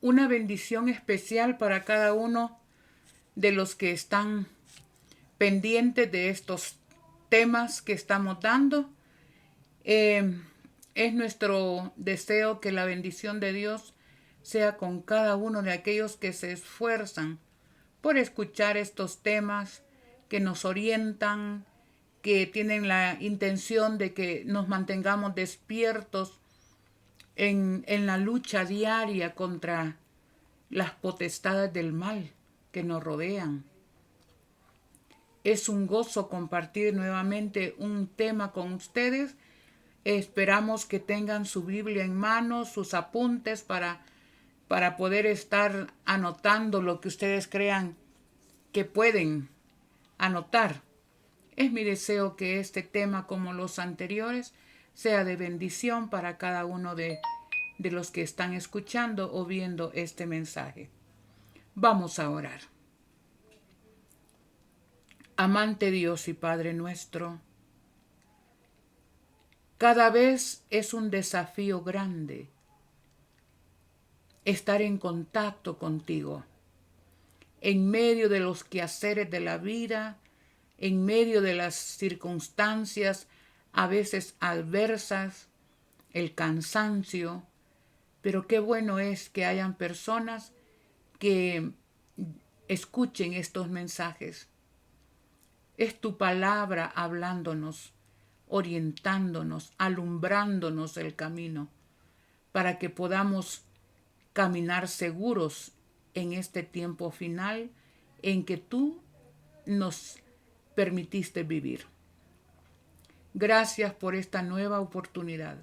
una bendición especial para cada uno de los que están pendientes de estos temas que estamos dando. Es nuestro deseo que la bendición de Dios sea con cada uno de aquellos que se esfuerzan por escuchar estos temas, que nos orientan, que tienen la intención de que nos mantengamos despiertos en la lucha diaria contra las potestades del mal que nos rodean. Es un gozo compartir nuevamente un tema con ustedes. Esperamos que tengan su Biblia en mano, sus apuntes para poder estar anotando lo que ustedes crean que pueden anotar. Es mi deseo que este tema, como los anteriores, sea de bendición para cada uno de los que están escuchando o viendo este mensaje. Vamos a orar. Amante Dios y Padre nuestro, cada vez es un desafío grande estar en contacto contigo, en medio de los quehaceres de la vida, en medio de las circunstancias a veces adversas, el cansancio, pero qué bueno es que hayan personas que escuchen estos mensajes. Es tu palabra hablándonos, orientándonos, alumbrándonos el camino para que podamos caminar seguros en este tiempo final en que tú nos permitiste vivir. Gracias por esta nueva oportunidad.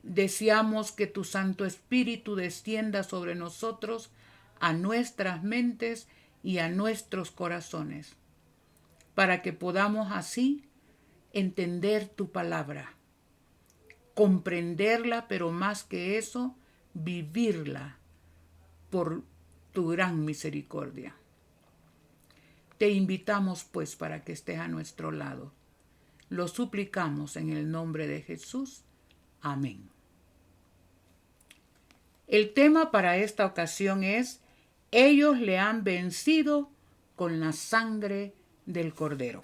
Deseamos que tu Santo Espíritu descienda sobre nosotros, a nuestras mentes y a nuestros corazones, para que podamos así entender tu palabra, comprenderla, pero más que eso, vivirla por tu gran misericordia. Te invitamos pues para que estés a nuestro lado. Lo suplicamos en el nombre de Jesús. Amén. El tema para esta ocasión es: ellos le han vencido con la sangre del Cordero.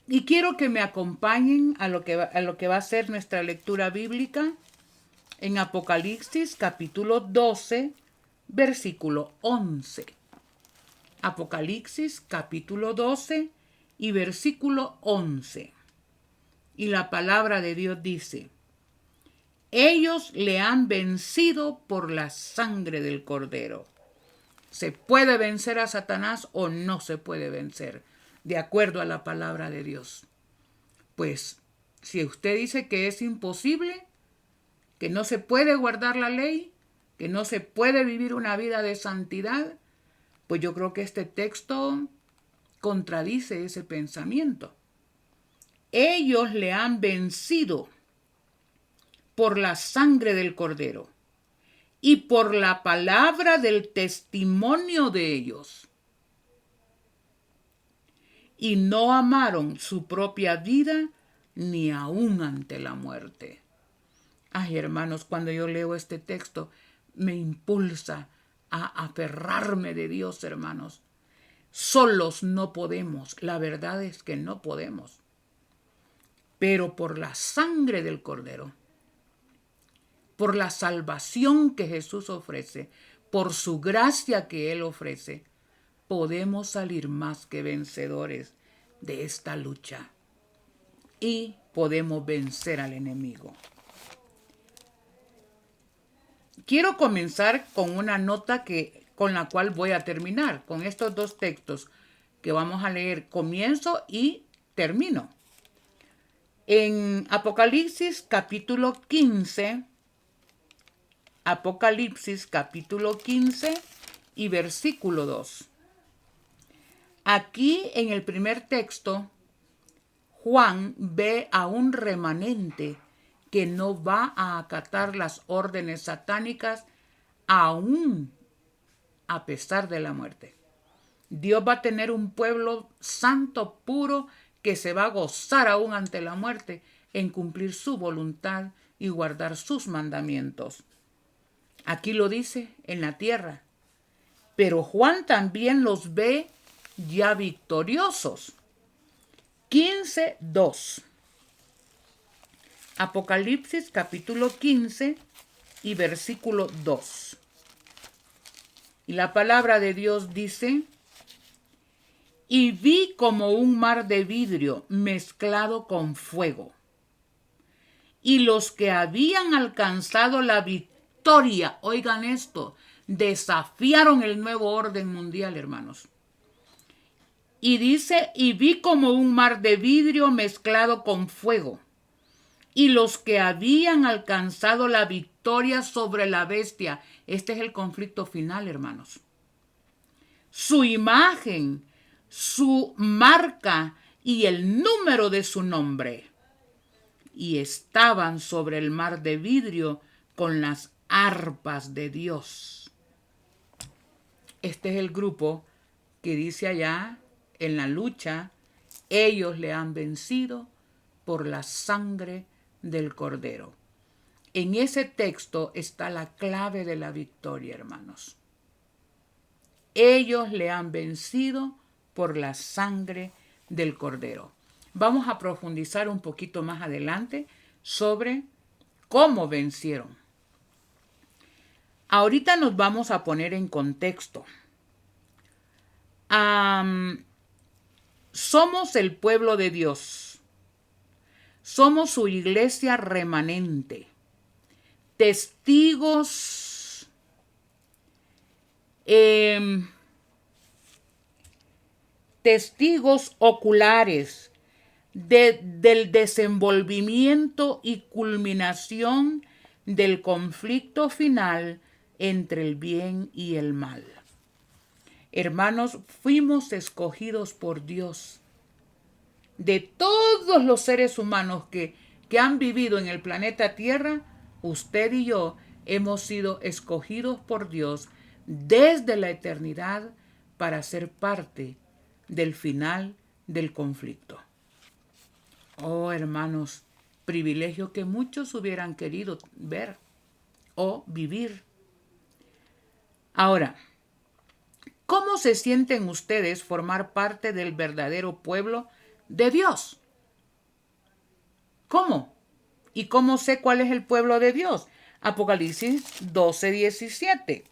Y quiero que me acompañen a lo que va a ser nuestra lectura bíblica en Apocalipsis capítulo 12, versículo 11. Apocalipsis capítulo 12 y versículo 11. Y la palabra de Dios dice: ellos le han vencido por la sangre del Cordero. ¿Se puede vencer a Satanás o no se puede vencer? De acuerdo a la palabra de Dios. Pues, si usted dice que es imposible, que no se puede guardar la ley, que no se puede vivir una vida de santidad, pues yo creo que este texto contradice ese pensamiento. Ellos le han vencido por la sangre del Cordero y por la palabra del testimonio de ellos. Y no amaron su propia vida ni aún ante la muerte. Ay, hermanos, cuando yo leo este texto, me impulsa a aferrarme de Dios, hermanos. Solos no podemos, la verdad es que no podemos. Pero por la sangre del Cordero, por la salvación que Jesús ofrece, por su gracia que Él ofrece, podemos salir más que vencedores de esta lucha y podemos vencer al enemigo. Quiero comenzar con una nota con la cual voy a terminar, con estos dos textos que vamos a leer, comienzo y termino. En Apocalipsis capítulo 15, Apocalipsis capítulo 15 y versículo 2. Aquí en el primer texto, Juan ve a un remanente que no va a acatar las órdenes satánicas aún a pesar de la muerte. Dios va a tener un pueblo santo, puro, que se va a gozar aún ante la muerte, en cumplir su voluntad y guardar sus mandamientos. Aquí lo dice en la tierra. Pero Juan también los ve ya victoriosos. 15:2. Apocalipsis capítulo 15 y versículo 2. Y la palabra de Dios dice: y vi como un mar de vidrio mezclado con fuego. Y los que habían alcanzado la victoria, oigan esto, desafiaron el nuevo orden mundial, hermanos. Y dice, y vi como un mar de vidrio mezclado con fuego. Y los que habían alcanzado la victoria sobre la bestia. Este es el conflicto final, hermanos. Su imagen, su marca y el número de su nombre. Y estaban sobre el mar de vidrio con las arpas de Dios. Este es el grupo que dice allá en la lucha, ellos le han vencido por la sangre del Cordero. En ese texto está la clave de la victoria, hermanos. Ellos le han vencido por la sangre del Cordero. Vamos a profundizar un poquito más adelante sobre cómo vencieron. Ahorita nos vamos a poner en contexto. Somos el pueblo de Dios. Somos su iglesia remanente. Testigos oculares del desenvolvimiento y culminación del conflicto final entre el bien y el mal. Hermanos, fuimos escogidos por Dios. De todos los seres humanos que han vivido en el planeta Tierra, usted y yo hemos sido escogidos por Dios desde la eternidad para ser parte del final del conflicto. Oh, hermanos, privilegio que muchos hubieran querido ver o vivir. Ahora, ¿cómo se sienten ustedes formar parte del verdadero pueblo de Dios? ¿Cómo? ¿Y cómo sé cuál es el pueblo de Dios? Apocalipsis 12:17.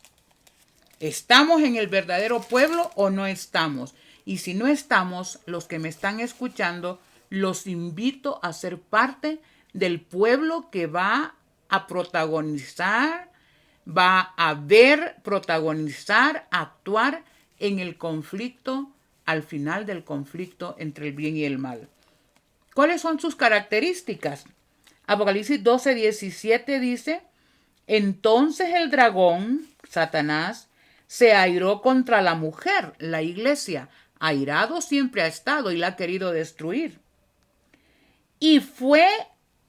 ¿Estamos en el verdadero pueblo o no estamos? Y si no estamos, los que me están escuchando, los invito a ser parte del pueblo que va a protagonizar, va a ver, protagonizar, actuar en el conflicto, al final del conflicto entre el bien y el mal. ¿Cuáles son sus características? Apocalipsis 12:17 dice: entonces el dragón, Satanás, se airó contra la mujer, la iglesia. Airado siempre ha estado y la ha querido destruir. Y fue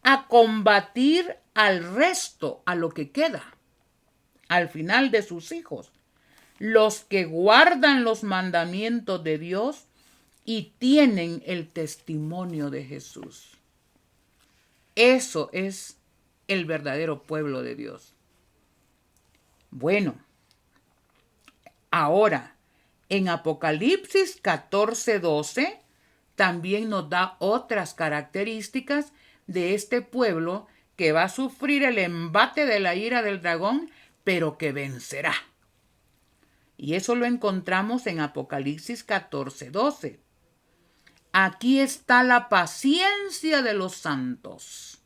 a combatir al resto, a lo que queda, al final de sus hijos, los que guardan los mandamientos de Dios y tienen el testimonio de Jesús. Eso es el verdadero pueblo de Dios. Bueno, ahora, en Apocalipsis 14:12, también nos da otras características de este pueblo que va a sufrir el embate de la ira del dragón, pero que vencerá. Y eso lo encontramos en Apocalipsis 14:12. Aquí está la paciencia de los santos,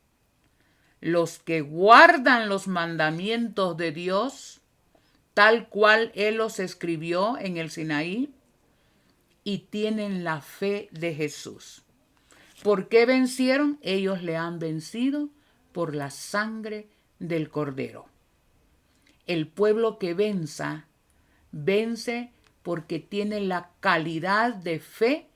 los que guardan los mandamientos de Dios, tal cual Él los escribió en el Sinaí, y tienen la fe de Jesús. ¿Por qué vencieron? Ellos le han vencido por la sangre del Cordero. El pueblo que vence porque tiene la calidad de fe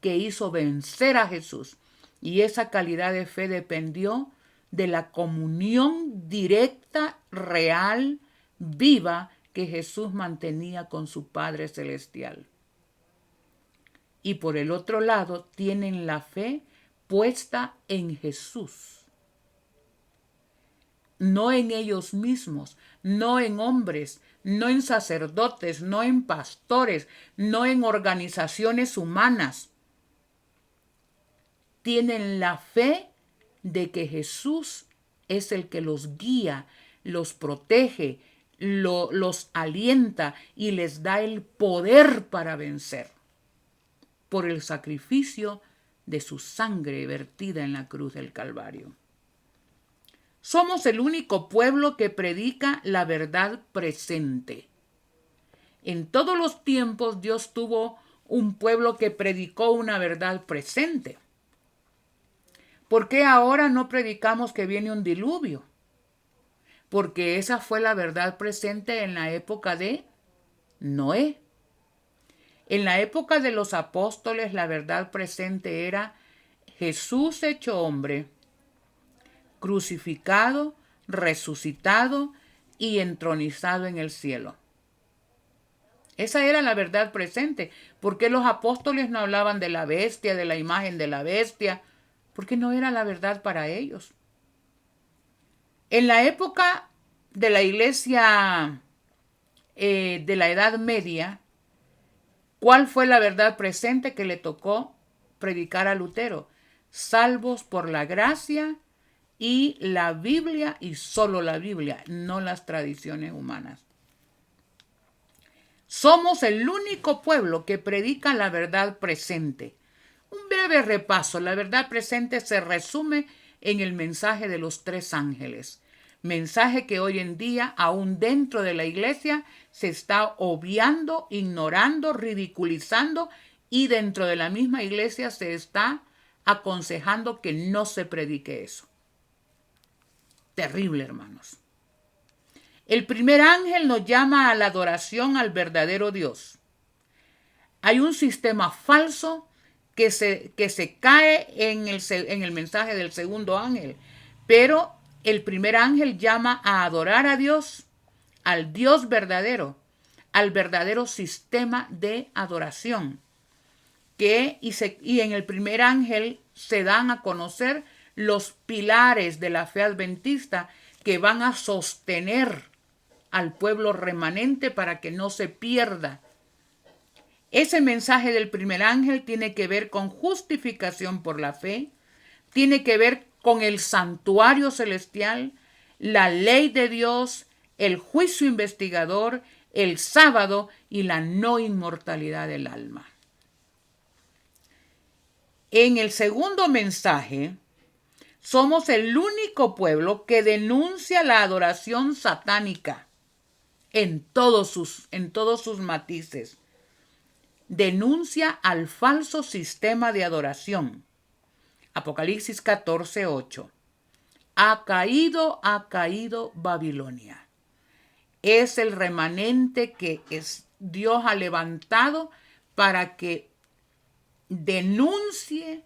que hizo vencer a Jesús. Y esa calidad de fe dependió de la comunión directa, real, viva que Jesús mantenía con su Padre Celestial. Y por el otro lado, tienen la fe puesta en Jesús, no en ellos mismos, no en hombres, no en sacerdotes, no en pastores, no en organizaciones humanas. Tienen la fe de que Jesús es el que los guía, los protege, los alienta y les da el poder para vencer por el sacrificio de su sangre vertida en la cruz del Calvario. Somos el único pueblo que predica la verdad presente. En todos los tiempos Dios tuvo un pueblo que predicó una verdad presente. ¿Por qué ahora no predicamos que viene un diluvio? Porque esa fue la verdad presente en la época de Noé. En la época de los apóstoles, la verdad presente era Jesús hecho hombre, crucificado, resucitado y entronizado en el cielo. Esa era la verdad presente. ¿Por qué los apóstoles no hablaban de la bestia, de la imagen de la bestia? Porque no era la verdad para ellos. En la época de la iglesia de la Edad Media, ¿cuál fue la verdad presente que le tocó predicar a Lutero? Salvos por la gracia y la Biblia, y solo la Biblia, no las tradiciones humanas. Somos el único pueblo que predica la verdad presente. Un breve repaso. La verdad presente se resume en el mensaje de los 3 ángeles. Mensaje que hoy en día, aún dentro de la iglesia, se está obviando, ignorando, ridiculizando, y dentro de la misma iglesia se está aconsejando que no se predique eso. Terrible, hermanos. El primer ángel nos llama a la adoración al verdadero Dios. Hay un sistema falso que se cae en el mensaje del segundo ángel, pero el primer ángel llama a adorar a Dios, al Dios verdadero, al verdadero sistema de adoración. Y en el primer ángel se dan a conocer los pilares de la fe adventista que van a sostener al pueblo remanente para que no se pierda. Ese mensaje del primer ángel tiene que ver con justificación por la fe, tiene que ver con el santuario celestial, la ley de Dios, el juicio investigador, el sábado y la no inmortalidad del alma. En el segundo mensaje, somos el único pueblo que denuncia la adoración satánica en todos sus matices. Denuncia al falso sistema de adoración. Apocalipsis 14:8. Ha caído Babilonia. Es el remanente que Dios ha levantado para que denuncie,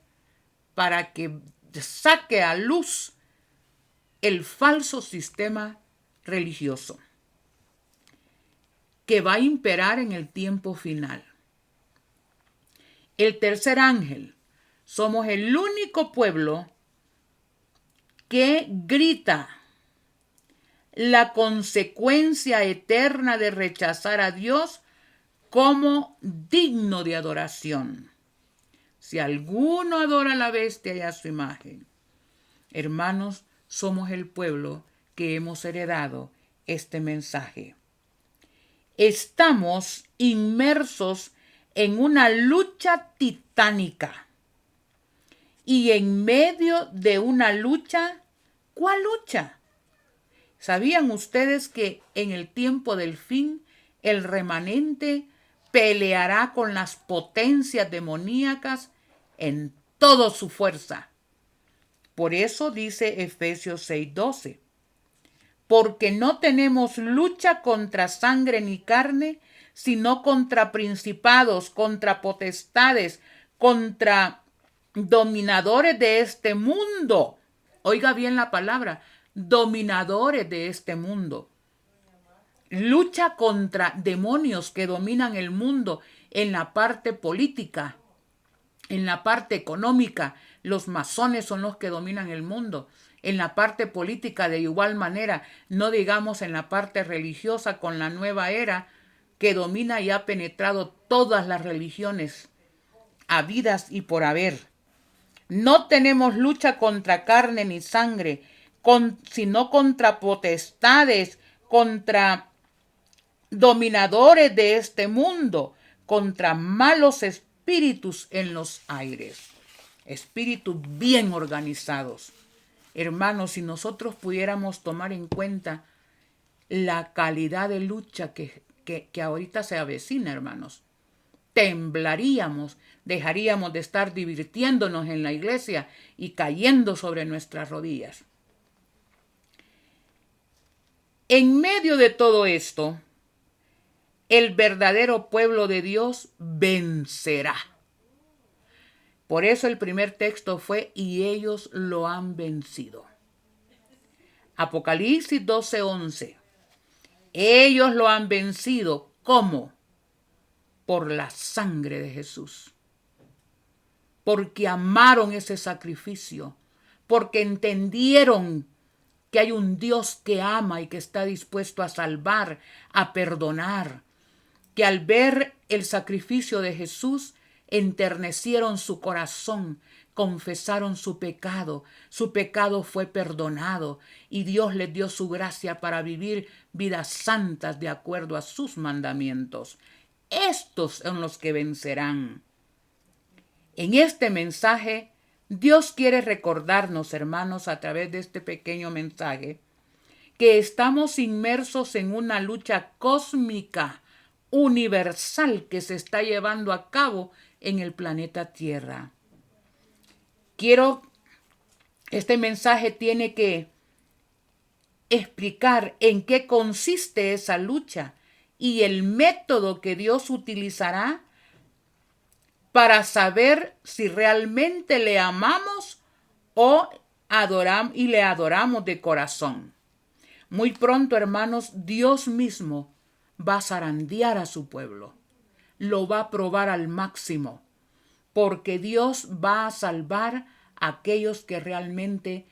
para que saque a luz el falso sistema religioso que va a imperar en el tiempo final. El tercer ángel, somos el único pueblo que grita la consecuencia eterna de rechazar a Dios como digno de adoración. Si alguno adora a la bestia y a su imagen, hermanos, somos el pueblo que hemos heredado este mensaje. Estamos inmersos en una lucha titánica. Y en medio de una lucha, ¿cuál lucha? ¿Sabían ustedes que en el tiempo del fin el remanente peleará con las potencias demoníacas en toda su fuerza? Por eso dice Efesios 6:12. Porque no tenemos lucha contra sangre ni carne, sino contra principados, contra potestades, contra dominadores de este mundo. Oiga bien la palabra, dominadores de este mundo. Lucha contra demonios que dominan el mundo en la parte política, en la parte económica, Los masones son los que dominan el mundo. En la parte política de igual manera, no digamos en la parte religiosa con la nueva era que domina y ha penetrado todas las religiones habidas y por haber. No tenemos lucha contra carne ni sangre, sino contra potestades, contra dominadores de este mundo, contra malos espíritus en los aires, espíritus bien organizados. Hermanos, si nosotros pudiéramos tomar en cuenta la calidad de lucha que ahorita se avecina, hermanos, temblaríamos, dejaríamos de estar divirtiéndonos en la iglesia y cayendo sobre nuestras rodillas. En medio de todo esto, el verdadero pueblo de Dios vencerá. Por eso el primer texto fue, y ellos lo han vencido. Apocalipsis 12:11. Ellos lo han vencido. ¿Cómo? Por la sangre de Jesús. Porque amaron ese sacrificio. Porque entendieron que hay un Dios que ama y que está dispuesto a salvar, a perdonar. Que al ver el sacrificio de Jesús, enternecieron su corazón, confesaron su pecado fue perdonado y Dios les dio su gracia para vivir vidas santas de acuerdo a sus mandamientos. Estos son los que vencerán. En este mensaje, Dios quiere recordarnos, hermanos, a través de este pequeño mensaje, que estamos inmersos en una lucha cósmica, universal, que se está llevando a cabo en el planeta Tierra. Este mensaje tiene que explicar en qué consiste esa lucha y el método que Dios utilizará para saber si realmente le amamos o le adoramos de corazón. Muy pronto, hermanos, Dios mismo va a zarandear a su pueblo. Lo va a probar al máximo, porque Dios va a salvar a aquellos que realmente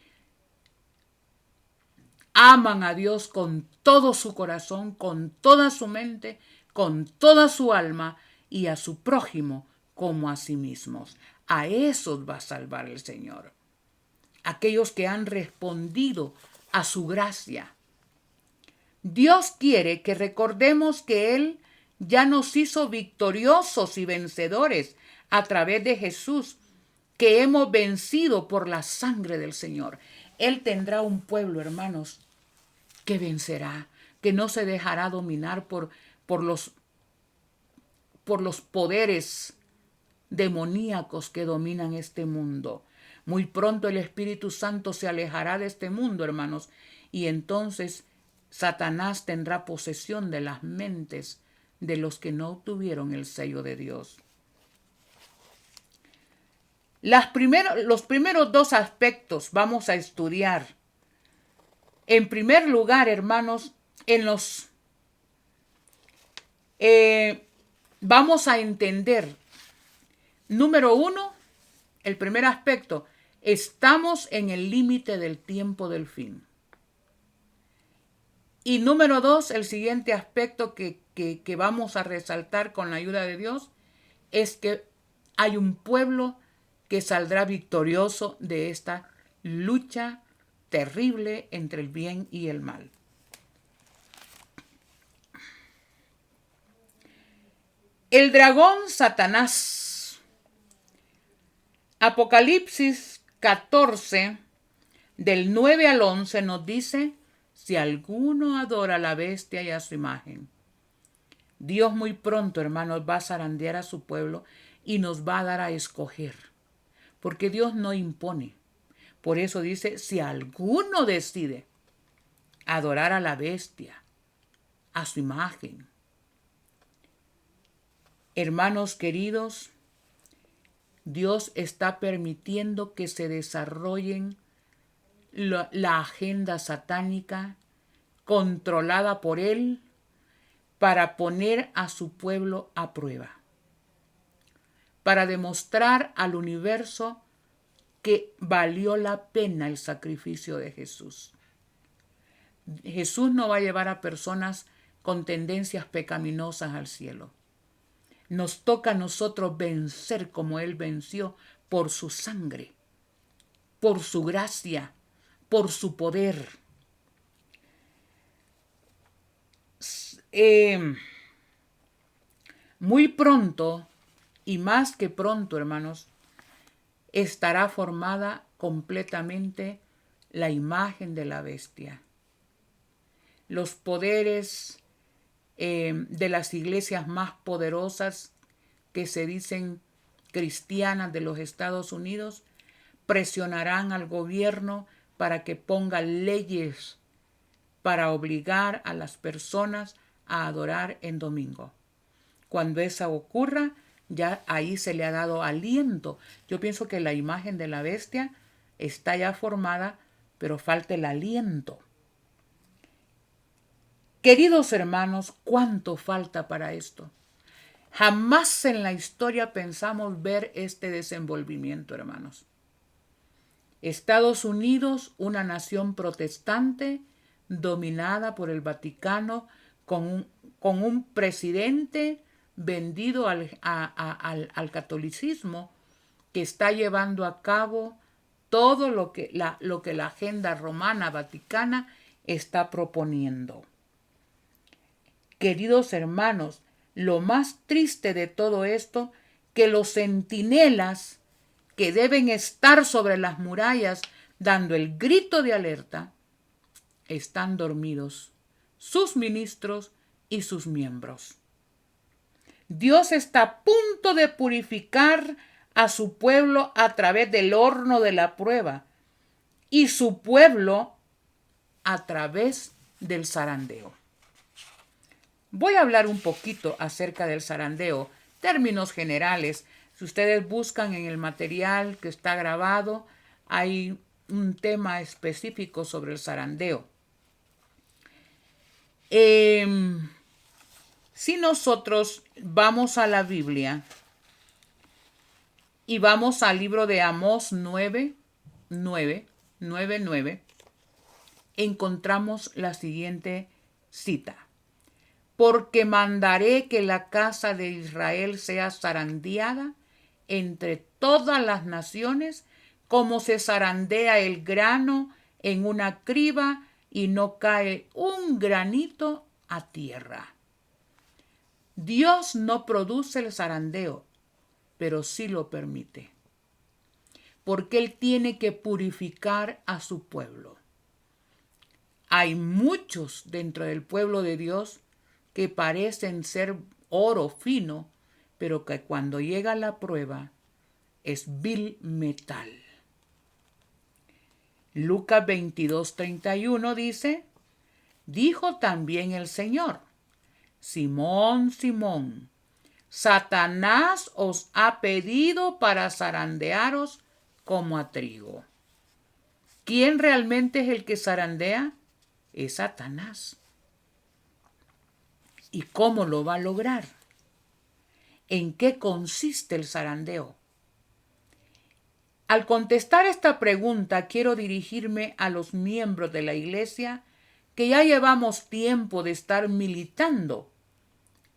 aman a Dios con todo su corazón, con toda su mente, con toda su alma, y a su prójimo como a sí mismos. A esos va a salvar el Señor. Aquellos que han respondido a su gracia. Dios quiere que recordemos que Él ya nos hizo victoriosos y vencedores a través de Jesús, que hemos vencido por la sangre del Señor. Él tendrá un pueblo, hermanos, que vencerá, que no se dejará dominar por los poderes demoníacos que dominan este mundo. Muy pronto el Espíritu Santo se alejará de este mundo, hermanos, y entonces Satanás tendrá posesión de las mentes de los que no obtuvieron el sello de Dios. Los primeros dos aspectos vamos a estudiar. En primer lugar, hermanos, vamos a entender, número uno, el primer aspecto, estamos en el límite del tiempo del fin. Y número dos, el siguiente aspecto que vamos a resaltar con la ayuda de Dios es que hay un pueblo que saldrá victorioso de esta lucha terrible entre el bien y el mal. El dragón Satanás. Apocalipsis 14, del 9 al 11, nos dice: si alguno adora a la bestia y a su imagen. Dios muy pronto, hermanos, va a zarandear a su pueblo y nos va a dar a escoger. Porque Dios no impone. Por eso dice, si alguno decide adorar a la bestia, a su imagen. Hermanos queridos, Dios está permitiendo que se desarrollen la agenda satánica controlada por Él para poner a su pueblo a prueba, para demostrar al universo que valió la pena el sacrificio de Jesús. Jesús no va a llevar a personas con tendencias pecaminosas al cielo. Nos toca a nosotros vencer como Él venció por su sangre, por su gracia, por su poder. Muy pronto, y más que pronto, hermanos, estará formada completamente la imagen de la bestia. Los poderes de las iglesias más poderosas que se dicen cristianas de los Estados Unidos presionarán al gobierno para que ponga leyes para obligar a las personas a adorar en domingo. Cuando eso ocurra, ya ahí se le ha dado aliento. Yo pienso que la imagen de la bestia está ya formada, pero falta el aliento. Queridos hermanos, ¿cuánto falta para esto? Jamás en la historia pensamos ver este desenvolvimiento, hermanos. Estados Unidos, una nación protestante dominada por el Vaticano, con un presidente vendido al catolicismo, que está llevando a cabo todo lo que la agenda romana vaticana está proponiendo. Queridos hermanos, lo más triste de todo esto, que los centinelas que deben estar sobre las murallas dando el grito de alerta, están dormidos, sus ministros y sus miembros. Dios está a punto de purificar a su pueblo a través del horno de la prueba y su pueblo a través del zarandeo. Voy a hablar un poquito acerca del zarandeo, términos generales. Si ustedes buscan en el material que está grabado, hay un tema específico sobre el zarandeo. Si nosotros vamos a la Biblia y vamos al libro de Amós 9, encontramos la siguiente cita. Porque mandaré que la casa de Israel sea zarandeada entre todas las naciones, como se zarandea el grano en una criba y no cae un granito a tierra. Dios no produce el zarandeo, pero sí lo permite, porque Él tiene que purificar a su pueblo. Hay muchos dentro del pueblo de Dios que parecen ser oro fino, pero que cuando llega la prueba es vil metal. Lucas 22:31 dice, dijo también el Señor, Simón, Simón, Satanás os ha pedido para zarandearos como a trigo. ¿Quién realmente es el que zarandea? Es Satanás. ¿Y cómo lo va a lograr? ¿En qué consiste el zarandeo? Al contestar esta pregunta, quiero dirigirme a los miembros de la iglesia que ya llevamos tiempo de estar militando,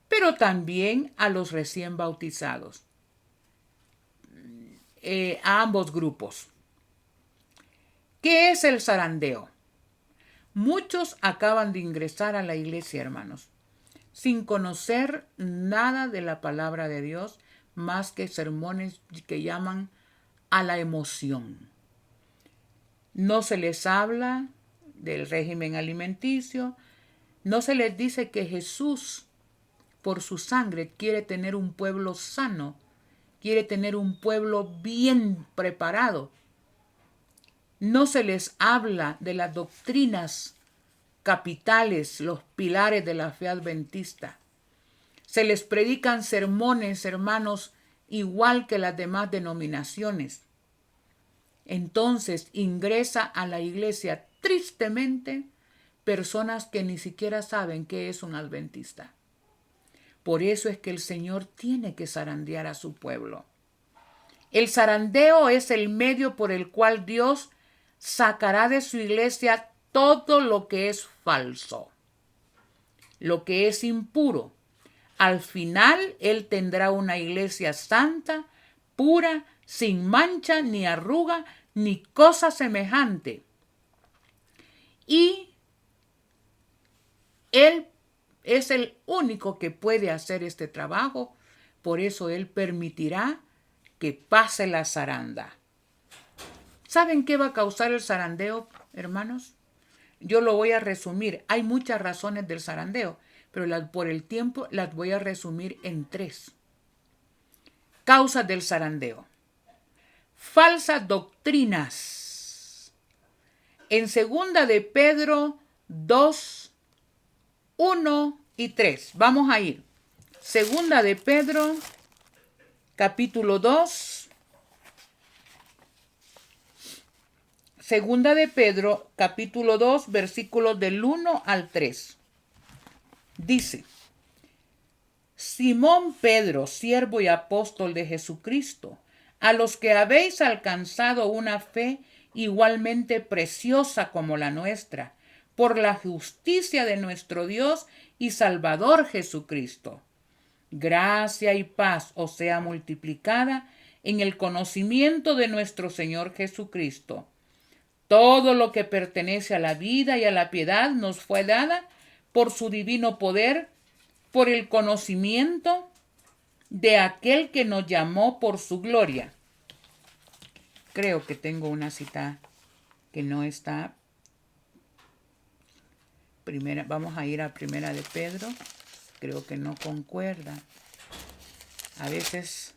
pero también a los recién bautizados, a ambos grupos. ¿Qué es el zarandeo? Muchos acaban de ingresar a la iglesia, hermanos, sin conocer nada de la palabra de Dios, más que sermones que llaman a la emoción. No se les habla del régimen alimenticio, no se les dice que Jesús, por su sangre, quiere tener un pueblo sano, quiere tener un pueblo bien preparado. No se les habla de las doctrinas capitales, los pilares de la fe adventista. Se les predican sermones, hermanos, igual que las demás denominaciones. Entonces ingresa a la iglesia tristemente personas que ni siquiera saben qué es un adventista. Por eso es que el Señor tiene que zarandear a su pueblo. El zarandeo es el medio por el cual Dios sacará de su iglesia todo lo que es falso, lo que es impuro. Al final, Él tendrá una iglesia santa, pura, sin mancha, ni arruga, ni cosa semejante. Y Él es el único que puede hacer este trabajo. Por eso Él permitirá que pase la zaranda. ¿Saben qué va a causar el zarandeo, hermanos? Yo lo voy a resumir. Hay muchas razones del zarandeo, pero por el tiempo las voy a resumir en 3. Causas del zarandeo. Falsas doctrinas. En 2 de Pedro 2, 1 y 3. Vamos a ir. 2 de Pedro, capítulo 2. 2 de Pedro, capítulo 2, versículos del 1 al 3. Dice: Simón Pedro, siervo y apóstol de Jesucristo, a los que habéis alcanzado una fe igualmente preciosa como la nuestra, por la justicia de nuestro Dios y Salvador Jesucristo. Gracia y paz os sea multiplicada en el conocimiento de nuestro Señor Jesucristo. Todo lo que pertenece a la vida y a la piedad nos fue dada por su divino poder, por el conocimiento de aquel que nos llamó por su gloria. Creo que tengo una cita que no está. Vamos a ir a 1 de Pedro. Creo que no concuerda. A veces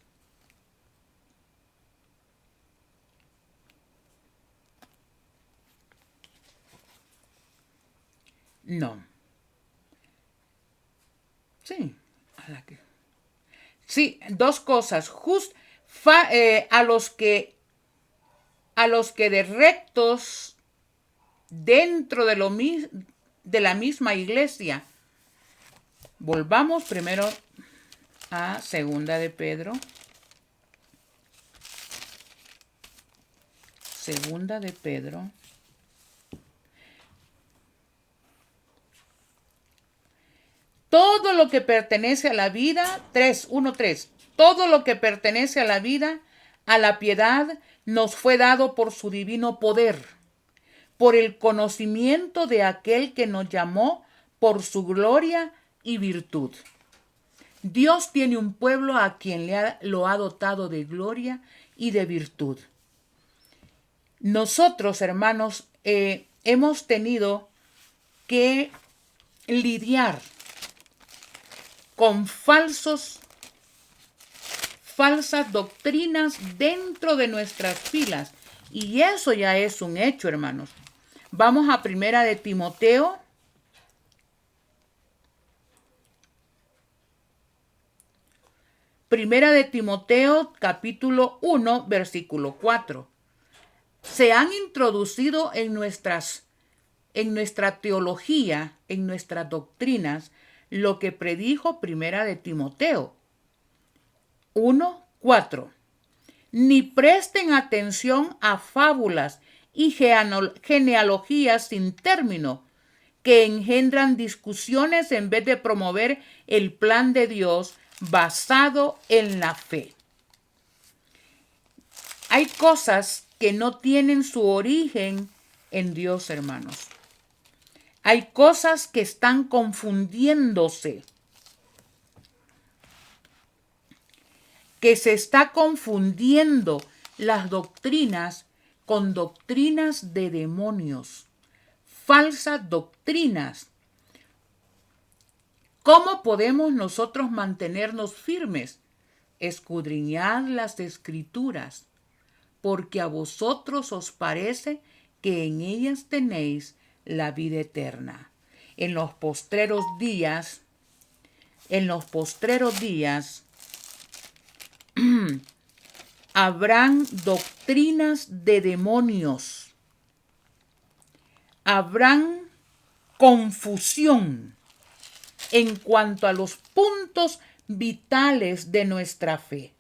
no. Sí, sí, 2 cosas. A los que de rectos dentro de la misma iglesia. Volvamos primero a 2 de Pedro. 2 de Pedro. Todo lo que pertenece a la vida, 3, todo lo que pertenece a la vida, a la piedad, nos fue dado por su divino poder, por el conocimiento de aquel que nos llamó por su gloria y virtud. Dios tiene un pueblo a quien lo ha dotado de gloria y de virtud. Nosotros, hermanos, hemos tenido que lidiar con falsas doctrinas dentro de nuestras filas. Y eso ya es un hecho, hermanos. Vamos a 1 de Timoteo. Primera de Timoteo, capítulo 1, versículo 4. Se han introducido en nuestra teología, en nuestras doctrinas, lo que predijo 1 de Timoteo 1, 4. Ni presten atención a fábulas y genealogías sin término, que engendran discusiones en vez de promover el plan de Dios basado en la fe. Hay cosas que no tienen su origen en Dios, hermanos. Hay cosas que están confundiéndose, que se está confundiendo las doctrinas con doctrinas de demonios, falsas doctrinas. ¿Cómo podemos nosotros mantenernos firmes? Escudriñad las Escrituras, porque a vosotros os parece que en ellas tenéis la vida eterna. En los postreros días, habrán doctrinas de demonios, habrán confusión en cuanto a los puntos vitales de nuestra fe.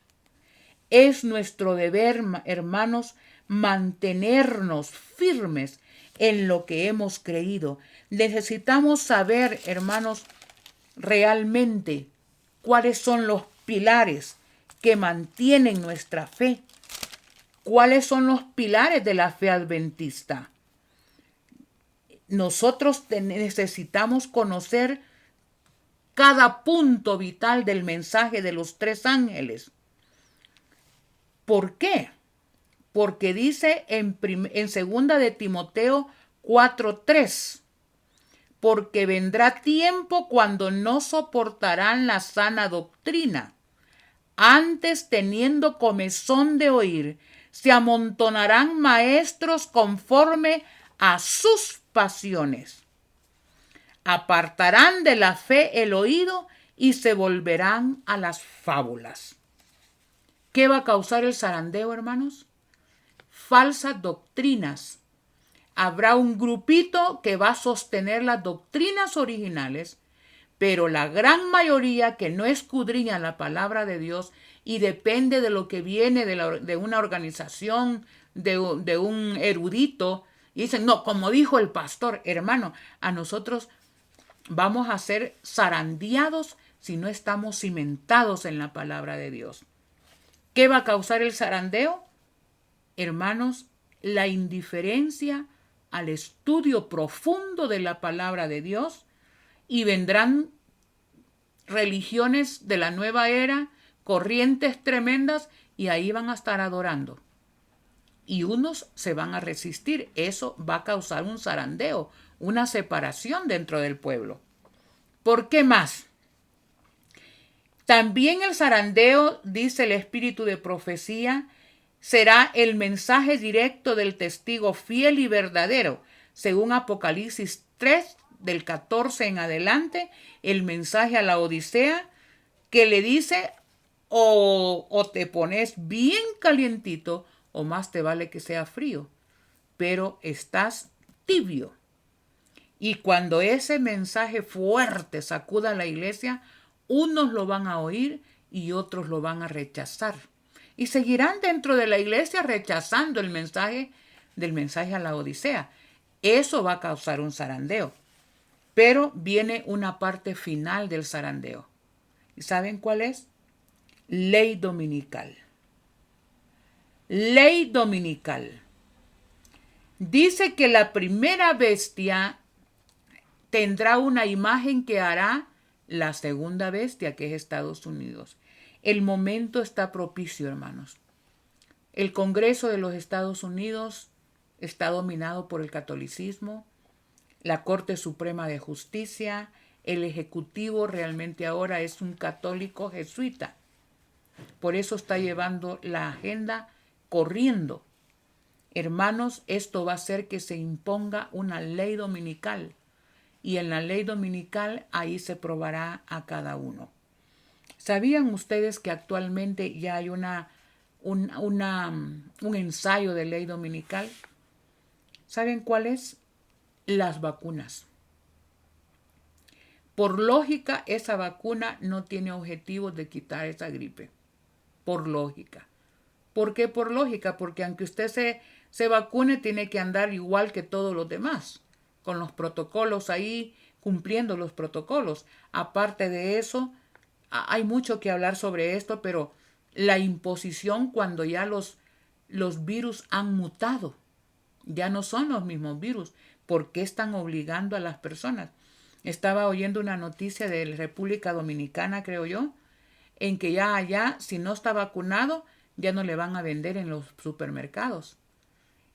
Es nuestro deber, hermanos, mantenernos firmes en lo que hemos creído. Necesitamos saber, hermanos, realmente cuáles son los pilares que mantienen nuestra fe. ¿Cuáles son los pilares de la fe adventista? Nosotros necesitamos conocer cada punto vital del mensaje de los tres ángeles. ¿Por qué? Porque dice en 2 de Timoteo 4:3, porque vendrá tiempo cuando no soportarán la sana doctrina. Antes, teniendo comezón de oír, se amontonarán maestros conforme a sus pasiones. Apartarán de la fe el oído y se volverán a las fábulas. ¿Qué va a causar el zarandeo, hermanos? Falsas doctrinas. Habrá un grupito que va a sostener las doctrinas originales, pero la gran mayoría que no escudriña la palabra de Dios y depende de lo que viene de una organización, de un erudito, y dicen, no, como dijo el pastor, hermano, a nosotros vamos a ser zarandeados si no estamos cimentados en la palabra de Dios. ¿Qué va a causar el zarandeo? Hermanos, la indiferencia al estudio profundo de la palabra de Dios, y vendrán religiones de la nueva era, corrientes tremendas, y ahí van a estar adorando. Y unos se van a resistir. Eso va a causar un zarandeo, una separación dentro del pueblo. ¿Por qué más? También el zarandeo, dice el espíritu de profecía, será el mensaje directo del testigo fiel y verdadero. Según Apocalipsis 3, del 14 en adelante, el mensaje a la Odisea, que le dice, o te pones bien calientito, o más te vale que sea frío, pero estás tibio. Y cuando ese mensaje fuerte sacuda a la iglesia, unos lo van a oír y otros lo van a rechazar. Y seguirán dentro de la iglesia rechazando el mensaje a la Odisea. Eso va a causar un zarandeo. Pero viene una parte final del zarandeo. ¿Y saben cuál es? Ley dominical. Ley dominical. Dice que la primera bestia tendrá una imagen que hará la segunda bestia, que es Estados Unidos. El momento está propicio, hermanos. El Congreso de los Estados Unidos está dominado por el catolicismo, la Corte Suprema de Justicia, el Ejecutivo realmente ahora es un católico jesuita. Por eso está llevando la agenda corriendo. Hermanos, esto va a hacer que se imponga una ley dominical. Y en la ley dominical ahí se probará a cada uno. ¿Sabían ustedes que actualmente ya hay un ensayo de ley dominical? ¿Saben cuál es? Las vacunas. Por lógica, esa vacuna no tiene objetivos de quitar esa gripe. Por lógica. ¿Por qué por lógica? Porque aunque usted se vacune, tiene que andar igual que todos los demás, con los protocolos ahí, cumpliendo los protocolos. Aparte de eso, hay mucho que hablar sobre esto, pero la imposición cuando ya los virus han mutado, ya no son los mismos virus. ¿Por qué están obligando a las personas? Estaba oyendo una noticia de la República Dominicana, creo yo, en que ya allá, si no está vacunado, ya no le van a vender en los supermercados.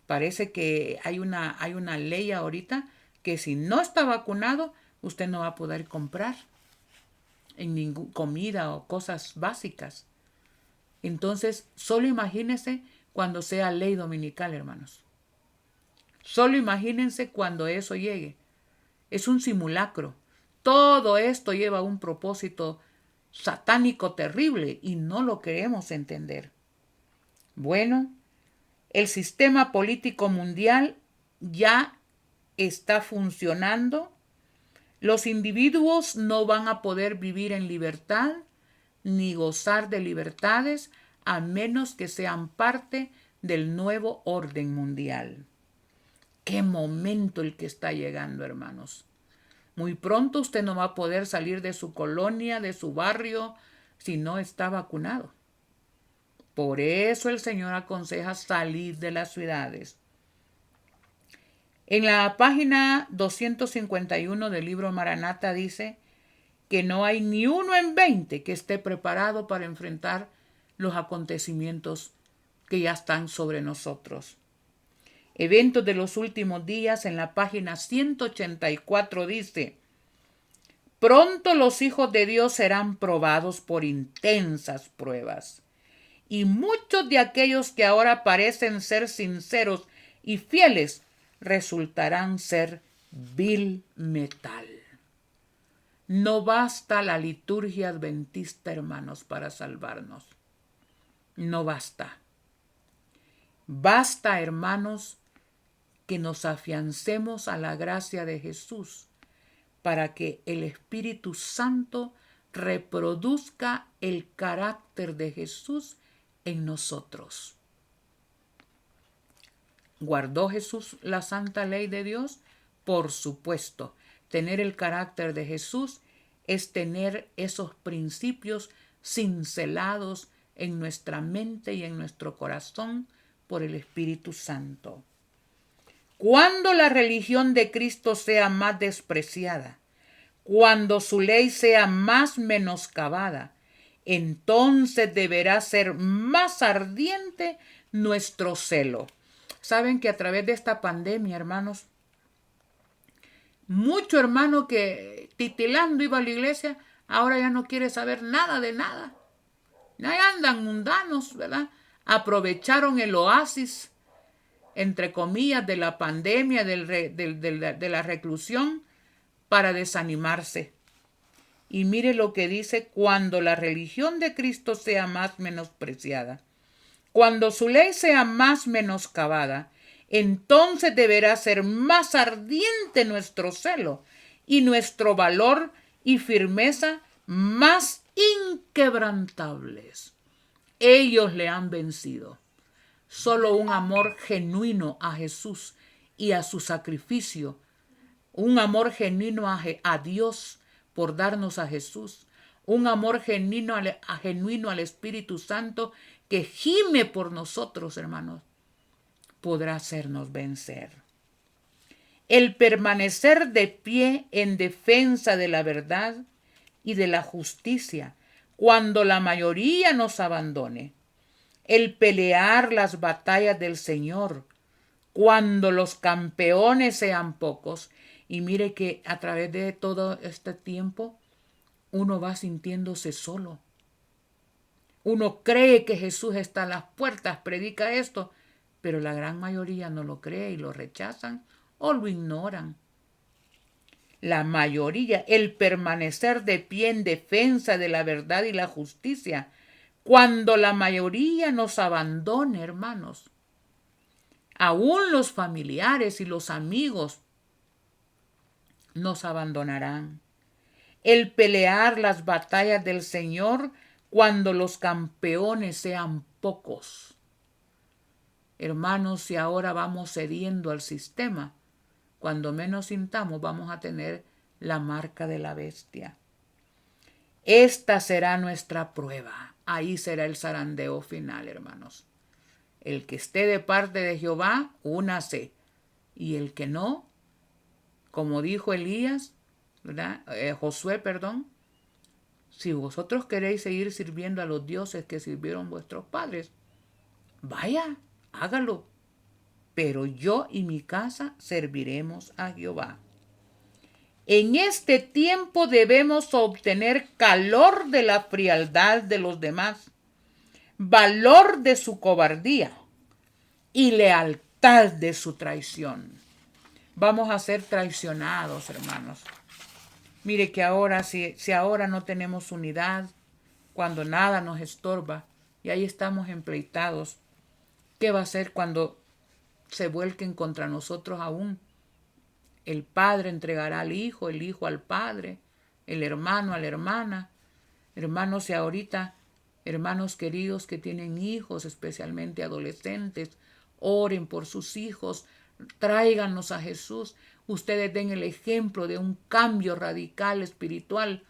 Parece que hay una ley ahorita que si no está vacunado, usted no va a poder comprar en ninguna comida o cosas básicas. Entonces, solo imagínense cuando sea ley dominical, hermanos. Solo imagínense cuando eso llegue. Es un simulacro. Todo esto lleva un propósito satánico terrible y no lo queremos entender. Bueno, el sistema político mundial ya está funcionando. Los individuos no van a poder vivir en libertad ni gozar de libertades a menos que sean parte del nuevo orden mundial. Qué momento el que está llegando, hermanos. Muy pronto usted no va a poder salir de su colonia, de su barrio, si no está vacunado. Por eso el Señor aconseja salir de las ciudades. En la página 251 del libro Maranata dice que no hay ni uno en 20 que esté preparado para enfrentar los acontecimientos que ya están sobre nosotros. Eventos de los últimos días, en la página 184 dice: pronto los hijos de Dios serán probados por intensas pruebas, y muchos de aquellos que ahora parecen ser sinceros y fieles resultarán ser vil metal. No basta la liturgia adventista, hermanos, para salvarnos. No basta. Basta, hermanos, que nos afiancemos a la gracia de Jesús para que el Espíritu Santo reproduzca el carácter de Jesús en nosotros. ¿Guardó Jesús la santa ley de Dios? Por supuesto. Tener el carácter de Jesús es tener esos principios cincelados en nuestra mente y en nuestro corazón por el Espíritu Santo. Cuando la religión de Cristo sea más despreciada, cuando su ley sea más menoscabada, entonces deberá ser más ardiente nuestro celo. Saben que a través de esta pandemia, hermanos, mucho hermano que titilando iba a la iglesia, ahora ya no quiere saber nada de nada. Ahí andan mundanos, ¿verdad? Aprovecharon el oasis, entre comillas, de la pandemia, de la reclusión, para desanimarse. Y mire lo que dice: cuando la religión de Cristo sea más menospreciada, cuando su ley sea más menoscabada, entonces deberá ser más ardiente nuestro celo y nuestro valor y firmeza más inquebrantables. Ellos le han vencido. Solo un amor genuino a Jesús y a su sacrificio, un amor genuino a Dios por darnos a Jesús, un amor genuino al Espíritu Santo que gime por nosotros, hermanos, podrá hacernos vencer. El permanecer de pie en defensa de la verdad y de la justicia cuando la mayoría nos abandone. El pelear las batallas del Señor cuando los campeones sean pocos. Y mire que a través de todo este tiempo uno va sintiéndose solo. Uno cree que Jesús está a las puertas, predica esto, pero la gran mayoría no lo cree y lo rechazan o lo ignoran. La mayoría, el permanecer de pie en defensa de la verdad y la justicia, cuando la mayoría nos abandone, hermanos. Aún los familiares y los amigos nos abandonarán. El pelear las batallas del Señor cuando los campeones sean pocos. Hermanos, si ahora vamos cediendo al sistema, cuando menos sintamos vamos a tener la marca de la bestia. Esta será nuestra prueba. Ahí será el zarandeo final, hermanos. El que esté de parte de Jehová, únase. Y el que no, como dijo Elías, ¿verdad? Josué, si vosotros queréis seguir sirviendo a los dioses que sirvieron vuestros padres, vaya, hágalo. Pero yo y mi casa serviremos a Jehová. En este tiempo debemos obtener calor de la frialdad de los demás, valor de su cobardía y lealtad de su traición. Vamos a ser traicionados, hermanos. Mire que ahora, si ahora no tenemos unidad, cuando nada nos estorba, y ahí estamos empleitados, ¿qué va a ser cuando se vuelquen contra nosotros aún? El padre entregará al hijo, el hijo al padre, el hermano a la hermana. Hermanos, si ahorita Hermanos queridos que tienen hijos, especialmente adolescentes, oren por sus hijos, tráiganlos a Jesús. Ustedes den el ejemplo de un cambio radical espiritual,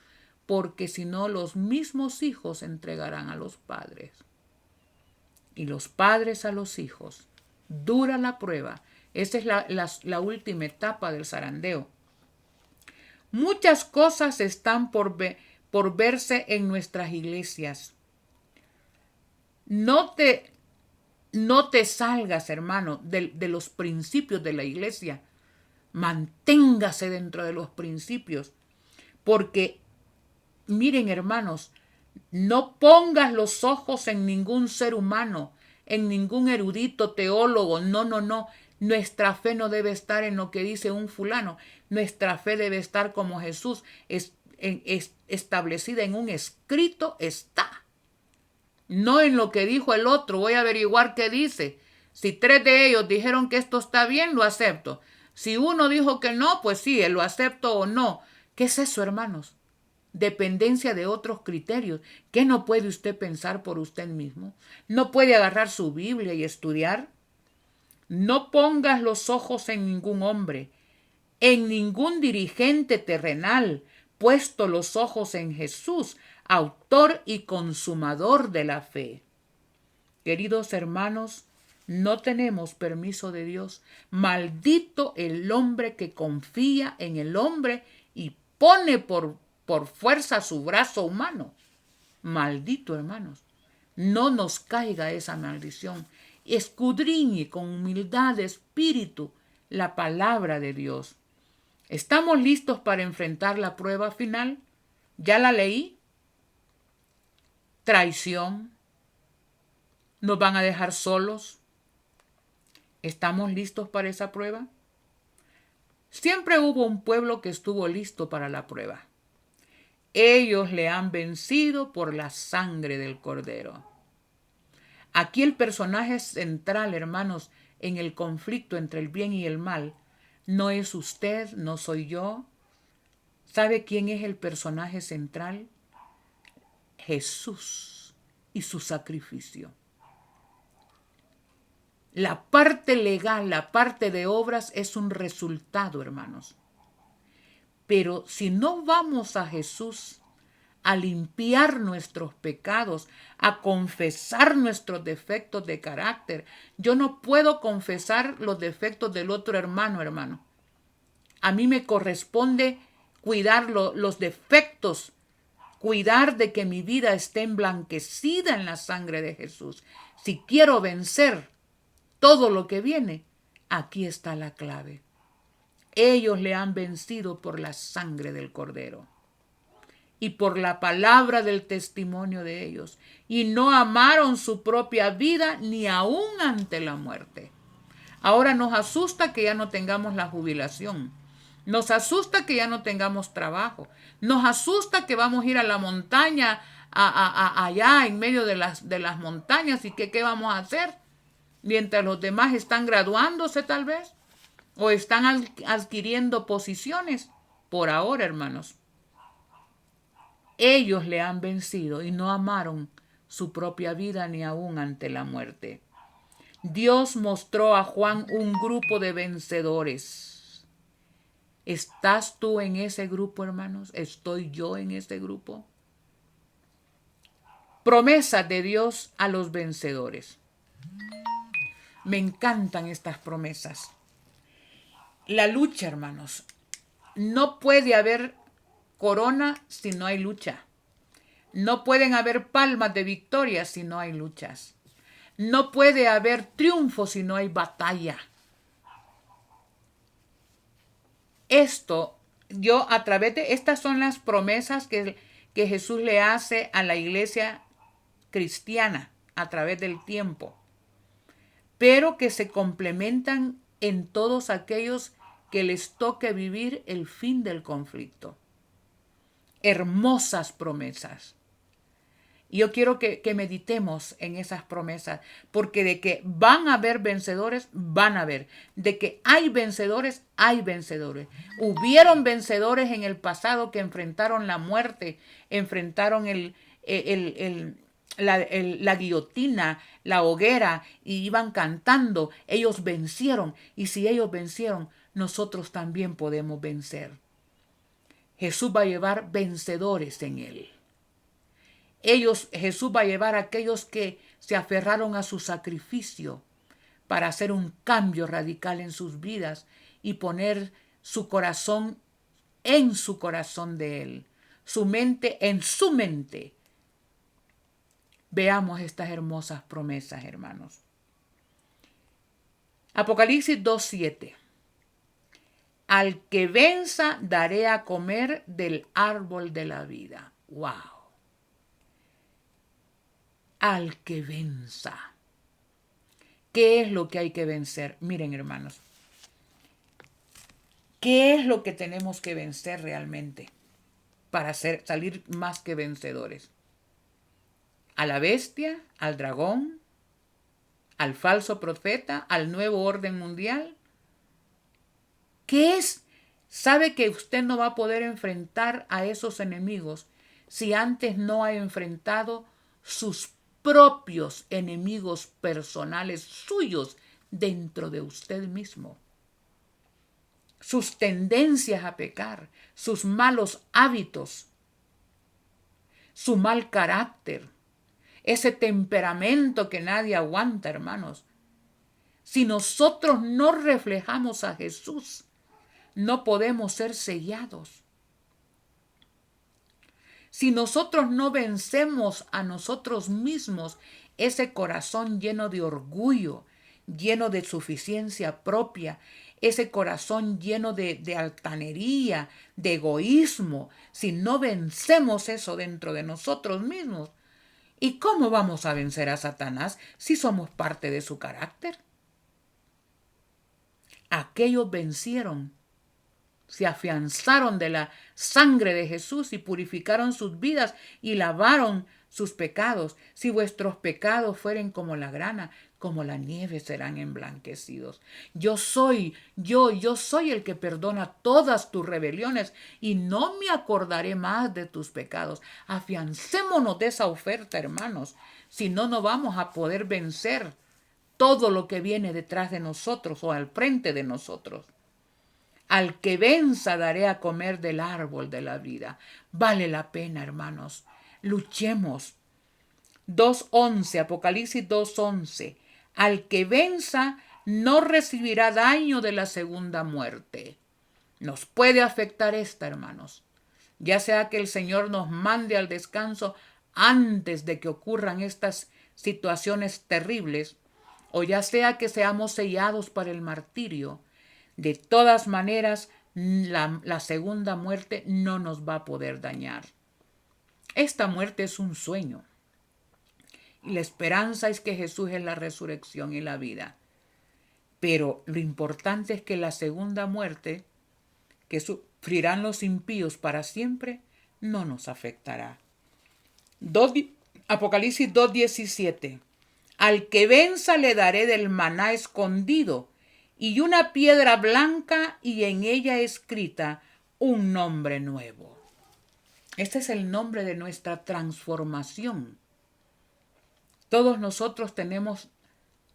porque si no, los mismos hijos se entregarán a los padres. Y los padres a los hijos. Dura la prueba. Esa es la última etapa del zarandeo. Muchas cosas están por verse en nuestras iglesias. No te salgas, hermano, de los principios de la iglesia. Manténgase dentro de los principios. Porque, miren, hermanos, no pongas los ojos en ningún ser humano, en ningún erudito teólogo. No. Nuestra fe no debe estar en lo que dice un fulano. Nuestra fe debe estar como Jesús, establecida en un escrito está. No en lo que dijo el otro. Voy a averiguar qué dice. Si 3 de ellos dijeron que esto está bien, lo acepto. Si uno dijo que no, pues sí, lo acepto o no. ¿Qué es eso, hermanos? Dependencia de otros criterios. ¿Qué no puede usted pensar por usted mismo? ¿No puede agarrar su Biblia y estudiar? No pongas los ojos en ningún hombre, en ningún dirigente terrenal, puesto los ojos en Jesús, autor y consumador de la fe. Queridos hermanos, no tenemos permiso de Dios. Maldito el hombre que confía en el hombre y pone por fuerza su brazo humano. Maldito, hermanos. No nos caiga esa maldición. Escudriñe con humildad de espíritu la palabra de Dios. ¿Estamos listos para enfrentar la prueba final? ¿Ya la leí? Traición. ¿Nos van a dejar solos? ¿Estamos listos para esa prueba? Siempre hubo un pueblo que estuvo listo para la prueba. Ellos le han vencido por la sangre del Cordero. Aquí el personaje central, hermanos, en el conflicto entre el bien y el mal, no es usted, no soy yo. ¿Sabe quién es el personaje central? Jesús y su sacrificio. La parte legal, la parte de obras es un resultado, hermanos. Pero si no vamos a Jesús a limpiar nuestros pecados, a confesar nuestros defectos de carácter. Yo no puedo confesar los defectos del otro hermano. A mí me corresponde cuidar los defectos, cuidar de que mi vida esté emblanquecida en la sangre de Jesús. Si quiero vencer todo lo que viene, aquí está la clave. Ellos le han vencido por la sangre del Cordero y por la palabra del testimonio de ellos, y no amaron su propia vida ni aún ante la muerte. Ahora nos asusta que ya no tengamos la jubilación, nos asusta que ya no tengamos trabajo, nos asusta que vamos a ir a la montaña, allá en medio de las montañas, y que qué vamos a hacer mientras los demás están graduándose tal vez, o están adquiriendo posiciones. Por ahora, hermanos, ellos le han vencido y no amaron su propia vida ni aún ante la muerte. Dios mostró a Juan un grupo de vencedores. ¿Estás tú en ese grupo, hermanos? ¿Estoy yo en ese grupo? Promesas de Dios a los vencedores. Me encantan estas promesas. La lucha, hermanos. No puede haber corona si no hay lucha. No pueden haber palmas de victoria si no hay luchas. No puede haber triunfo si no hay batalla. Yo a través de estas son las promesas que Jesús le hace a la iglesia cristiana a través del tiempo, pero que se complementan en todos aquellos que les toque vivir el fin del conflicto. Hermosas promesas. Yo quiero que meditemos en esas promesas, porque de que van a haber vencedores, van a haber. De que hay vencedores, hay vencedores. Hubieron vencedores en el pasado que enfrentaron la muerte, enfrentaron la guillotina, la hoguera, y iban cantando. Ellos vencieron, y si ellos vencieron, nosotros también podemos vencer. Jesús va a llevar vencedores en él. Jesús va a llevar a aquellos que se aferraron a su sacrificio para hacer un cambio radical en sus vidas y poner su corazón en su corazón de él, su mente en su mente. Veamos estas hermosas promesas, hermanos. Apocalipsis 2:7. Al que venza daré a comer del árbol de la vida. ¡Wow! Al que venza. ¿Qué es lo que hay que vencer? Miren, hermanos. ¿Qué es lo que tenemos que vencer realmente para salir más que vencedores? A la bestia, al dragón, al falso profeta, al nuevo orden mundial. ¿Qué es? Sabe que usted no va a poder enfrentar a esos enemigos si antes no ha enfrentado sus propios enemigos personales suyos dentro de usted mismo. Sus tendencias a pecar, sus malos hábitos, su mal carácter, ese temperamento que nadie aguanta, hermanos. Si nosotros no reflejamos a Jesús, no podemos ser sellados. Si nosotros no vencemos a nosotros mismos, ese corazón lleno de orgullo, lleno de suficiencia propia, ese corazón lleno de altanería, de egoísmo, si no vencemos eso dentro de nosotros mismos, ¿y cómo vamos a vencer a Satanás si somos parte de su carácter? Aquellos vencieron, se afianzaron de la sangre de Jesús y purificaron sus vidas y lavaron sus pecados. Si vuestros pecados fueren como la grana, como la nieve serán emblanquecidos. Yo soy el que perdona todas tus rebeliones y no me acordaré más de tus pecados. Afiancémonos de esa oferta, hermanos. Si no, no vamos a poder vencer todo lo que viene detrás de nosotros o al frente de nosotros. Al que venza daré a comer del árbol de la vida. Vale la pena, hermanos. Luchemos. 2:11, Apocalipsis 2:11. Al que venza no recibirá daño de la segunda muerte. Nos puede afectar esta, hermanos. Ya sea que el Señor nos mande al descanso antes de que ocurran estas situaciones terribles, o ya sea que seamos sellados para el martirio. De todas maneras, la segunda muerte no nos va a poder dañar. Esta muerte es un sueño. Y la esperanza es que Jesús es la resurrección y la vida. Pero lo importante es que la segunda muerte, que sufrirán los impíos para siempre, no nos afectará. Apocalipsis 2:17. Al que venza le daré del maná escondido y una piedra blanca y en ella escrita un nombre nuevo. Este es el nombre de nuestra transformación. Todos nosotros tenemos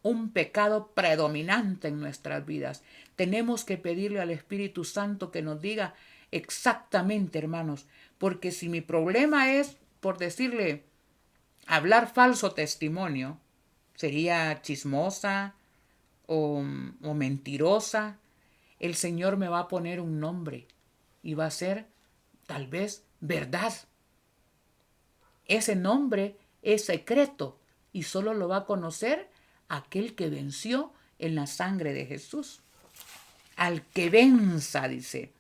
un pecado predominante en nuestras vidas. Tenemos que pedirle al Espíritu Santo que nos diga exactamente, hermanos, porque si mi problema es, por decirle, hablar falso testimonio, sería chismosa o mentirosa, el Señor me va a poner un nombre y va a ser tal vez verdad. Ese nombre es secreto y solo lo va a conocer aquel que venció en la sangre de Jesús. Al que venza, dice,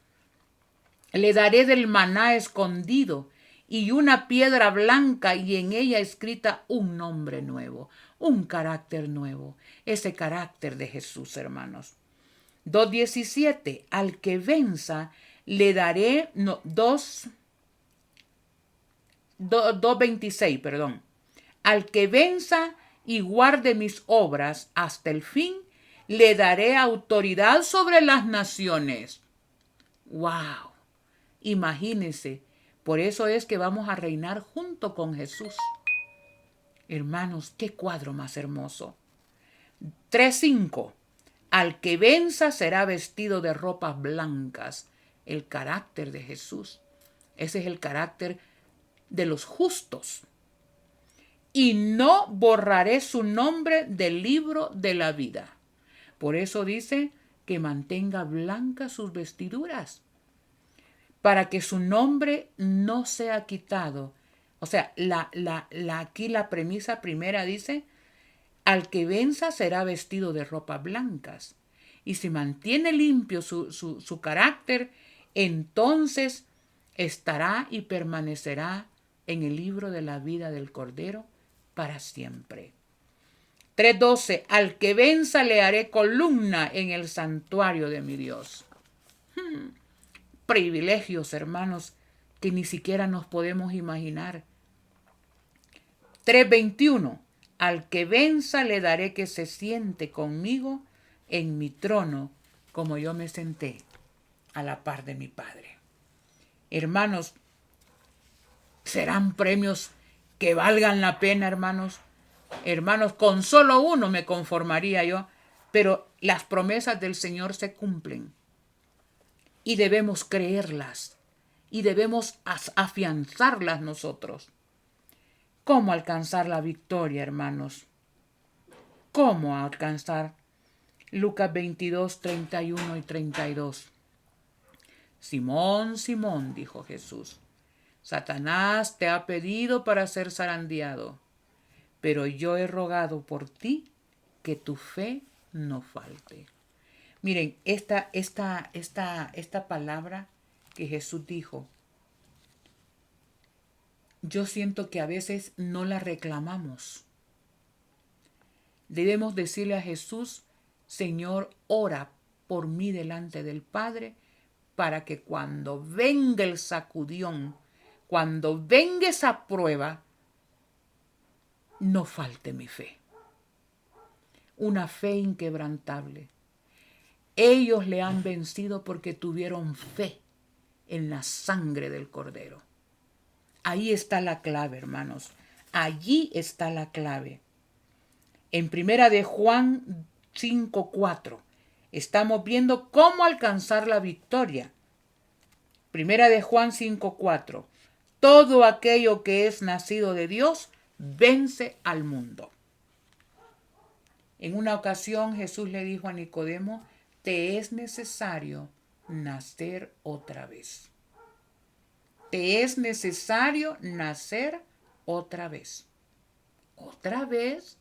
le daré del maná escondido y una piedra blanca y en ella escrita un nombre nuevo, un carácter nuevo, ese carácter de Jesús, hermanos. 2:17, al que venza le daré, 2:26, perdón. Al que venza y guarde mis obras hasta el fin, le daré autoridad sobre las naciones. ¡Wow! Imagínense, por eso es que vamos a reinar junto con Jesús. Hermanos, qué cuadro más hermoso. 3:5. Al que venza será vestido de ropas blancas. El carácter de Jesús. Ese es el carácter de los justos. Y no borraré su nombre del libro de la vida. Por eso dice que mantenga blancas sus vestiduras, para que su nombre no sea quitado. O sea, aquí la premisa primera dice, al que venza será vestido de ropas blancas. Y si mantiene limpio su carácter, entonces estará y permanecerá en el libro de la vida del Cordero para siempre. 3:12. Al que venza le haré columna en el santuario de mi Dios. Privilegios, hermanos, que ni siquiera nos podemos imaginar. 3:21. Al que venza le daré que se siente conmigo en mi trono, como yo me senté a la par de mi Padre. Hermanos, ¿serán premios que valgan la pena, hermanos? Hermanos, con solo uno me conformaría yo, pero las promesas del Señor se cumplen y debemos creerlas y debemos afianzarlas nosotros. ¿Cómo alcanzar la victoria, hermanos? ¿Cómo alcanzar? Lucas 22, 31 y 32. Simón, Simón, dijo Jesús, Satanás te ha pedido para ser zarandeado, pero yo he rogado por ti que tu fe no falte. Miren, esta palabra que Jesús dijo, yo siento que a veces no la reclamamos. Debemos decirle a Jesús, Señor, ora por mí delante del Padre, para que cuando venga el sacudión, cuando venga esa prueba, no falte mi fe. Una fe inquebrantable. Ellos le han vencido porque tuvieron fe en la sangre del Cordero. Ahí está la clave, hermanos. Allí está la clave. En 1 Juan 5:4 estamos viendo cómo alcanzar la victoria. 1 Juan 5:4. Todo aquello que es nacido de Dios vence al mundo. En una ocasión Jesús le dijo a Nicodemo, te es necesario nacer otra vez. Te es necesario nacer otra vez. ¿Otra vez?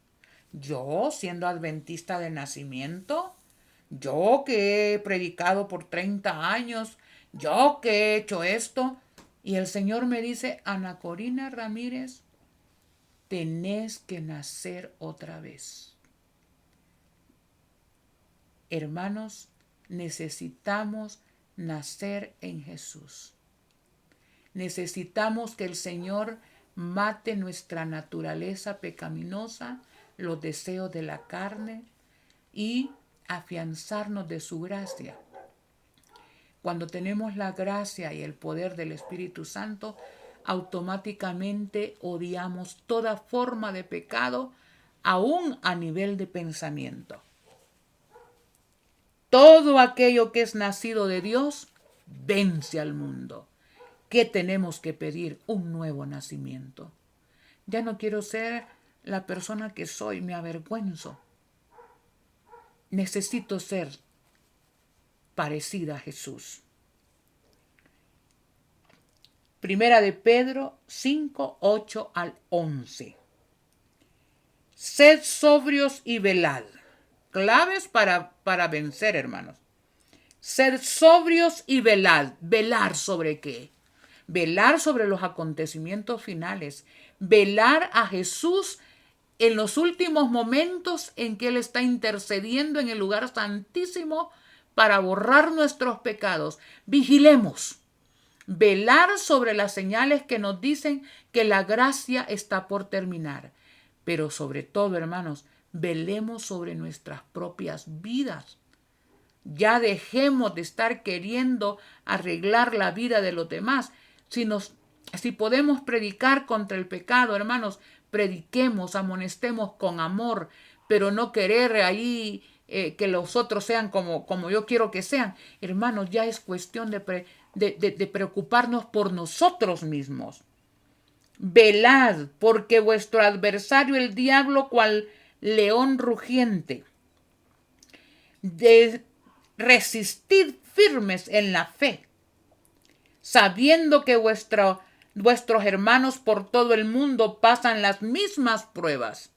Yo, siendo adventista de nacimiento, yo que he predicado por 30 años, yo que he hecho esto, y el Señor me dice, Ana Corina Ramírez, tenés que nacer otra vez. Hermanos, necesitamos nacer en Jesús. Necesitamos que el Señor mate nuestra naturaleza pecaminosa, los deseos de la carne y afianzarnos de su gracia. Cuando tenemos la gracia y el poder del Espíritu Santo, automáticamente odiamos toda forma de pecado, aún a nivel de pensamiento. Todo aquello que es nacido de Dios vence al mundo. ¿Qué tenemos que pedir? Un nuevo nacimiento. Ya no quiero ser la persona que soy, me avergüenzo. Necesito ser parecida a Jesús. 1 de Pedro 5, 8 al 11. Sed sobrios y velad. Claves para vencer, hermanos. Sed sobrios y velad. ¿Velar sobre qué? Velar sobre los acontecimientos finales. Velar a Jesús en los últimos momentos en que Él está intercediendo en el lugar santísimo para borrar nuestros pecados. Vigilemos. Velar sobre las señales que nos dicen que la gracia está por terminar. Pero sobre todo, hermanos, velemos sobre nuestras propias vidas. Ya dejemos de estar queriendo arreglar la vida de los demás. Si podemos predicar contra el pecado, hermanos, prediquemos, amonestemos con amor, pero no querer ahí que los otros sean como yo quiero que sean. Hermanos, ya es cuestión de preocuparnos por nosotros mismos. Velad, porque vuestro adversario el diablo, cual león rugiente, resistid firmes en la fe, sabiendo que vuestros hermanos por todo el mundo pasan las mismas pruebas.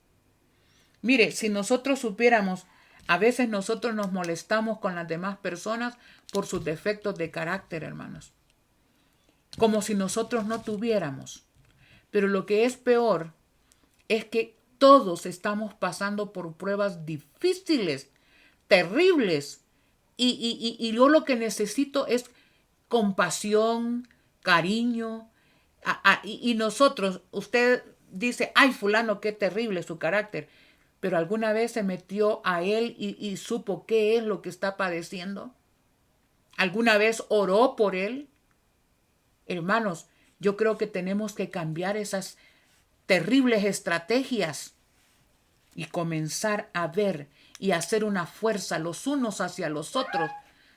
Mire, si nosotros supiéramos, a veces nosotros nos molestamos con las demás personas por sus defectos de carácter, hermanos. Como si nosotros no tuviéramos. Pero lo que es peor es que todos estamos pasando por pruebas difíciles, terribles. Y yo lo que necesito es compasión, cariño. Y nosotros, usted dice, ay, fulano, qué terrible su carácter. Pero alguna vez se metió a él y supo qué es lo que está padeciendo. ¿Alguna vez oró por él? Hermanos, yo creo que tenemos que cambiar esas terribles estrategias y comenzar a ver y hacer una fuerza los unos hacia los otros.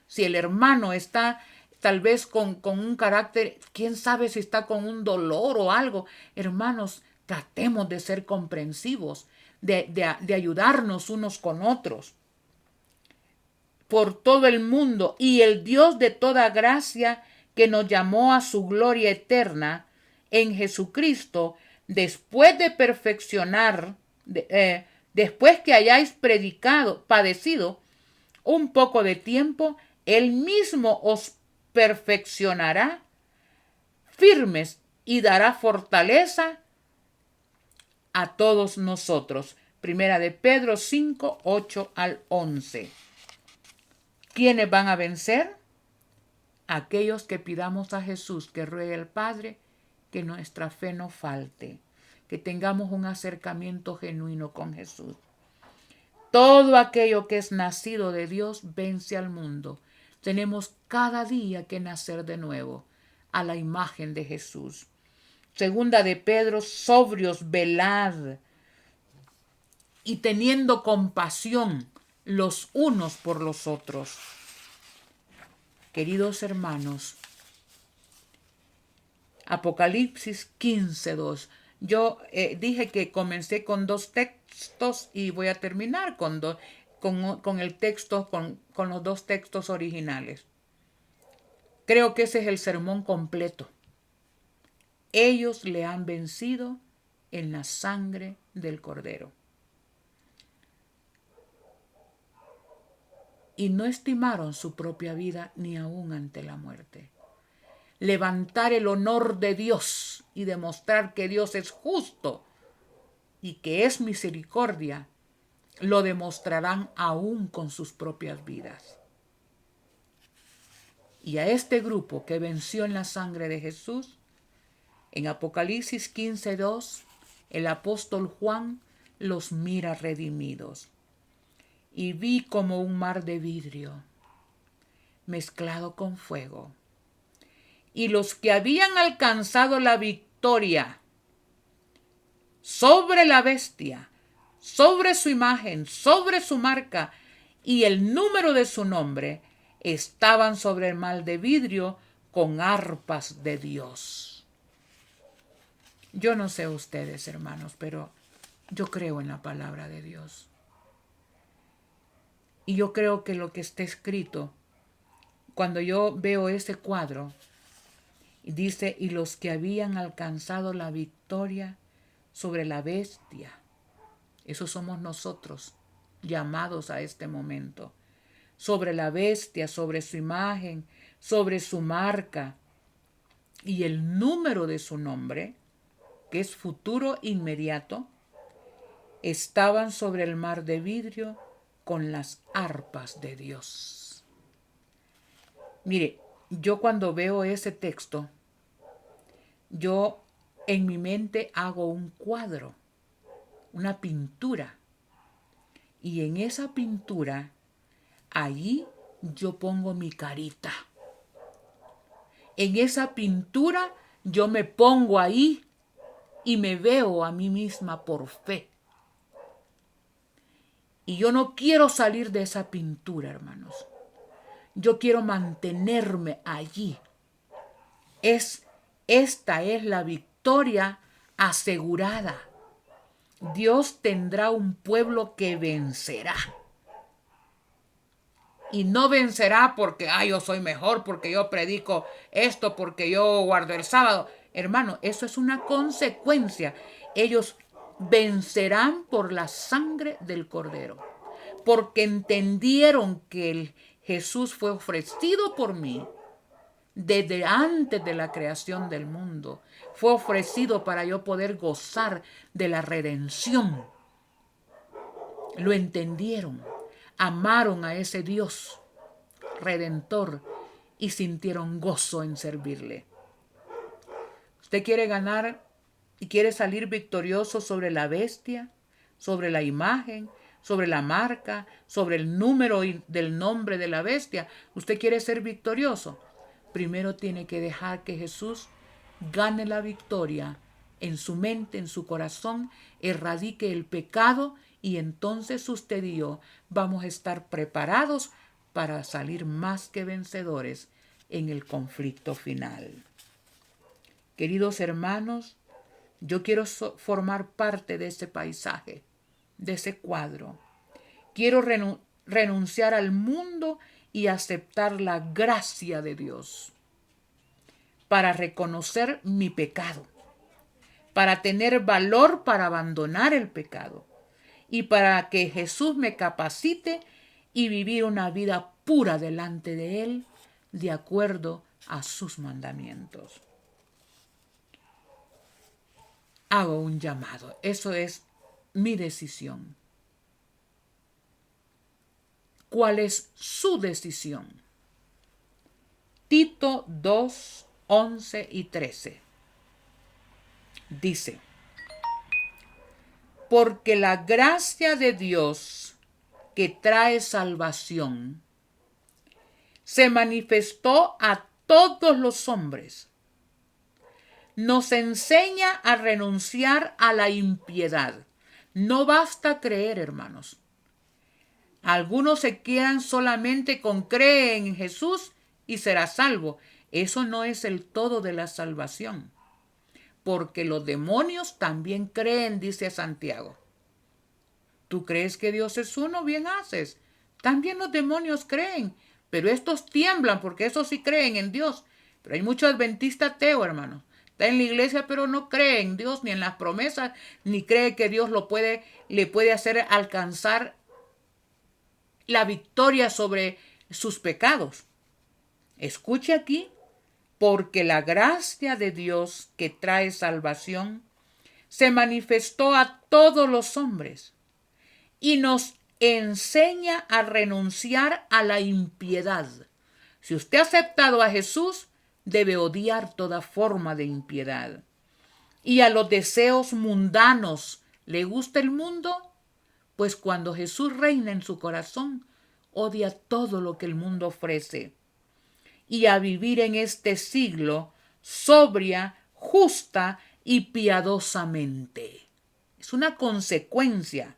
Si el hermano está tal vez con un carácter, quién sabe si está con un dolor o algo. Hermanos, tratemos de ser comprensivos, de ayudarnos unos con otros. Por todo el mundo, y el Dios de toda gracia, que nos llamó a su gloria eterna en Jesucristo, después de perfeccionar, después que hayáis padecido un poco de tiempo, Él mismo os perfeccionará, firmes, y dará fortaleza a todos nosotros. Primera de Pedro 5, 8 al 11. ¿Quiénes van a vencer? Aquellos que pidamos a Jesús, que ruegue al Padre, que nuestra fe no falte, que tengamos un acercamiento genuino con Jesús. Todo aquello que es nacido de Dios vence al mundo. Tenemos cada día que nacer de nuevo a la imagen de Jesús. Segunda de Pedro, sobrios, velad, y teniendo compasión los unos por los otros. Queridos hermanos, Apocalipsis 15:2. Yo dije que comencé con 2 textos y voy a terminar con el texto, con los 2 textos originales. Creo que ese es el sermón completo. Ellos le han vencido en la sangre del Cordero. Y no estimaron su propia vida ni aún ante la muerte. Levantar el honor de Dios y demostrar que Dios es justo y que es misericordia, lo demostrarán aún con sus propias vidas. Y a este grupo que venció en la sangre de Jesús, en Apocalipsis 15:2, el apóstol Juan los mira redimidos. Y vi como un mar de vidrio mezclado con fuego. Y los que habían alcanzado la victoria sobre la bestia, sobre su imagen, sobre su marca y el número de su nombre, estaban sobre el mar de vidrio con arpas de Dios. Yo no sé ustedes, hermanos, pero yo creo en la palabra de Dios. Y yo creo que lo que está escrito, cuando yo veo ese cuadro, dice, y los que habían alcanzado la victoria sobre la bestia, esos somos nosotros, llamados a este momento, sobre la bestia, sobre su imagen, sobre su marca, y el número de su nombre, que es futuro inmediato, estaban sobre el mar de vidrio con las arpas de Dios. Mire, yo cuando veo ese texto, yo en mi mente hago un cuadro, una pintura. Y en esa pintura, allí yo pongo mi carita. En esa pintura yo me pongo ahí y me veo a mí misma por fe. Y yo no quiero salir de esa pintura, hermanos. Yo quiero mantenerme allí. Esta es la victoria asegurada. Dios tendrá un pueblo que vencerá. Y no vencerá porque, yo soy mejor, porque yo predico esto, porque yo guardo el sábado. Hermano, eso es una consecuencia. Ellos vencerán por la sangre del Cordero. Porque entendieron que Jesús fue ofrecido por mí desde antes de la creación del mundo. Fue ofrecido para yo poder gozar de la redención. Lo entendieron, amaron a ese Dios redentor y sintieron gozo en servirle. ¿Usted quiere ganar y quiere salir victorioso sobre la bestia, sobre la imagen, sobre la marca, sobre el número del nombre de la bestia? ¿Usted quiere ser victorioso? Primero tiene que dejar que Jesús gane la victoria en su mente, en su corazón, erradique el pecado y entonces usted y yo vamos a estar preparados para salir más que vencedores en el conflicto final. Queridos hermanos, yo quiero formar parte de ese paisaje, de ese cuadro. Quiero renunciar al mundo y aceptar la gracia de Dios para reconocer mi pecado, para tener valor para abandonar el pecado y para que Jesús me capacite y vivir una vida pura delante de Él de acuerdo a sus mandamientos. Hago un llamado. Eso es mi decisión. ¿Cuál es su decisión? Tito 2, 11 y 13. Dice: porque la gracia de Dios que trae salvación se manifestó a todos los hombres. Nos enseña a renunciar a la impiedad. No basta creer, hermanos. Algunos se quedan solamente con creer en Jesús y será salvo. Eso no es el todo de la salvación. Porque los demonios también creen, dice Santiago. ¿Tú crees que Dios es uno? Bien haces. También los demonios creen, pero estos tiemblan porque esos sí creen en Dios. Pero hay muchos adventistas ateos, hermanos. Está en la iglesia, pero no cree en Dios ni en las promesas, ni cree que Dios le puede hacer alcanzar la victoria sobre sus pecados. Escuche aquí, porque la gracia de Dios que trae salvación se manifestó a todos los hombres y nos enseña a renunciar a la impiedad. Si usted ha aceptado a Jesús, debe odiar toda forma de impiedad. Y a los deseos mundanos, ¿le gusta el mundo? Pues cuando Jesús reina en su corazón, odia todo lo que el mundo ofrece. Y a vivir en este siglo sobria, justa y piadosamente. Es una consecuencia.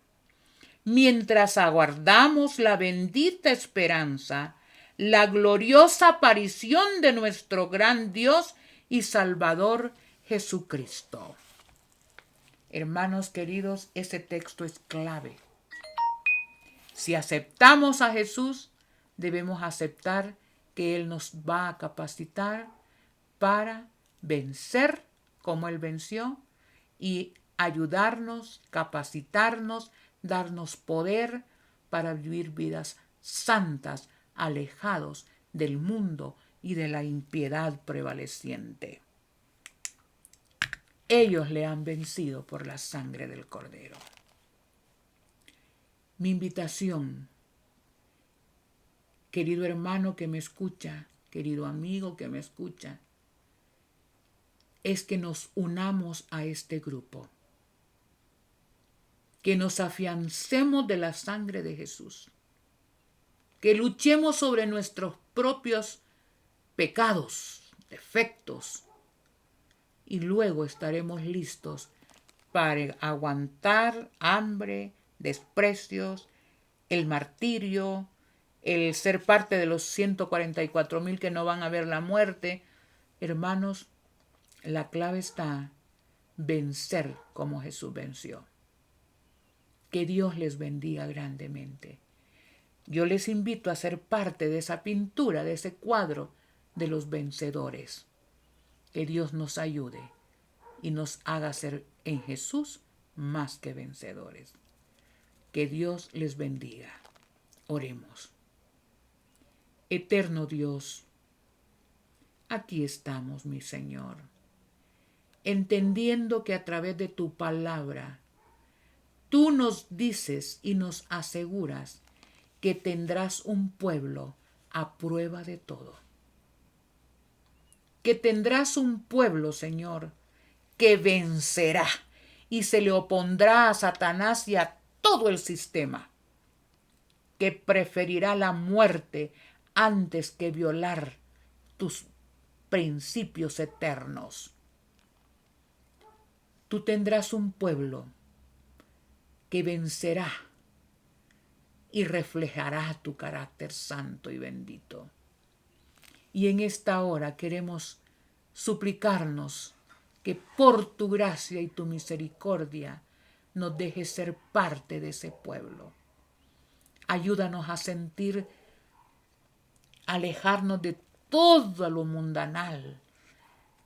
Mientras aguardamos la bendita esperanza, la gloriosa aparición de nuestro gran Dios y Salvador Jesucristo. Hermanos queridos, ese texto es clave. Si aceptamos a Jesús, debemos aceptar que Él nos va a capacitar para vencer como Él venció y ayudarnos, capacitarnos, darnos poder para vivir vidas santas, alejados del mundo y de la impiedad prevaleciente. Ellos le han vencido por la sangre del Cordero. Mi invitación, querido hermano que me escucha, querido amigo que me escucha, es que nos unamos a este grupo, que nos afiancemos de la sangre de Jesús, que luchemos sobre nuestros propios pecados, defectos, y luego estaremos listos para aguantar hambre, desprecios, el martirio, el ser parte de los 144,000 que no van a ver la muerte. Hermanos, la clave está vencer como Jesús venció. Que Dios les bendiga grandemente. Yo les invito a ser parte de esa pintura, de ese cuadro de los vencedores. Que Dios nos ayude y nos haga ser en Jesús más que vencedores. Que Dios les bendiga. Oremos. Eterno Dios, aquí estamos, mi Señor, entendiendo que a través de tu palabra tú nos dices y nos aseguras que tendrás un pueblo a prueba de todo. Que tendrás un pueblo, Señor, que vencerá y se le opondrá a Satanás y a todo el sistema, que preferirá la muerte antes que violar tus principios eternos. Tú tendrás un pueblo que vencerá y reflejará tu carácter santo y bendito. Y en esta hora queremos suplicarnos que por tu gracia y tu misericordia nos dejes ser parte de ese pueblo. Ayúdanos a sentir, alejarnos de todo lo mundanal,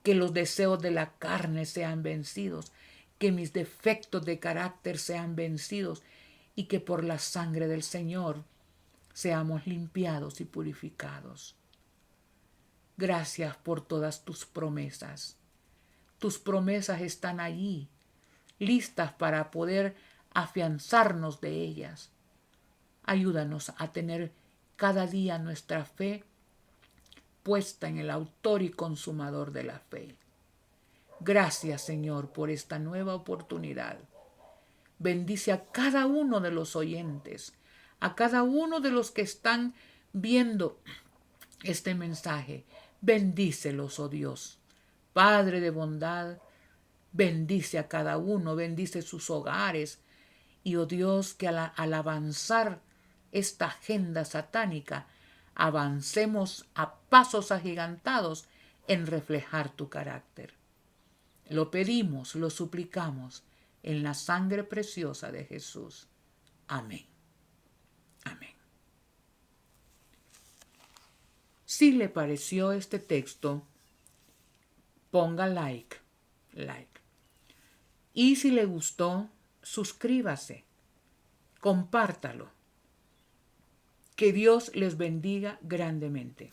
que los deseos de la carne sean vencidos, que mis defectos de carácter sean vencidos y que por la sangre del Señor seamos limpiados y purificados. Gracias por todas tus promesas. Tus promesas están allí, listas para poder afianzarnos de ellas. Ayúdanos a tener cada día nuestra fe puesta en el autor y consumador de la fe. Gracias, Señor, por esta nueva oportunidad. Bendice a cada uno de los oyentes, a cada uno de los que están viendo este mensaje. Bendícelos, oh Dios. Padre de bondad, bendice a cada uno, bendice sus hogares. Y, oh Dios, que al avanzar esta agenda satánica, avancemos a pasos agigantados en reflejar tu carácter. Lo pedimos, lo suplicamos en la sangre preciosa de Jesús. Amén. Amén. Si le pareció este texto, ponga like. Y si le gustó, suscríbase, compártalo. Que Dios les bendiga grandemente.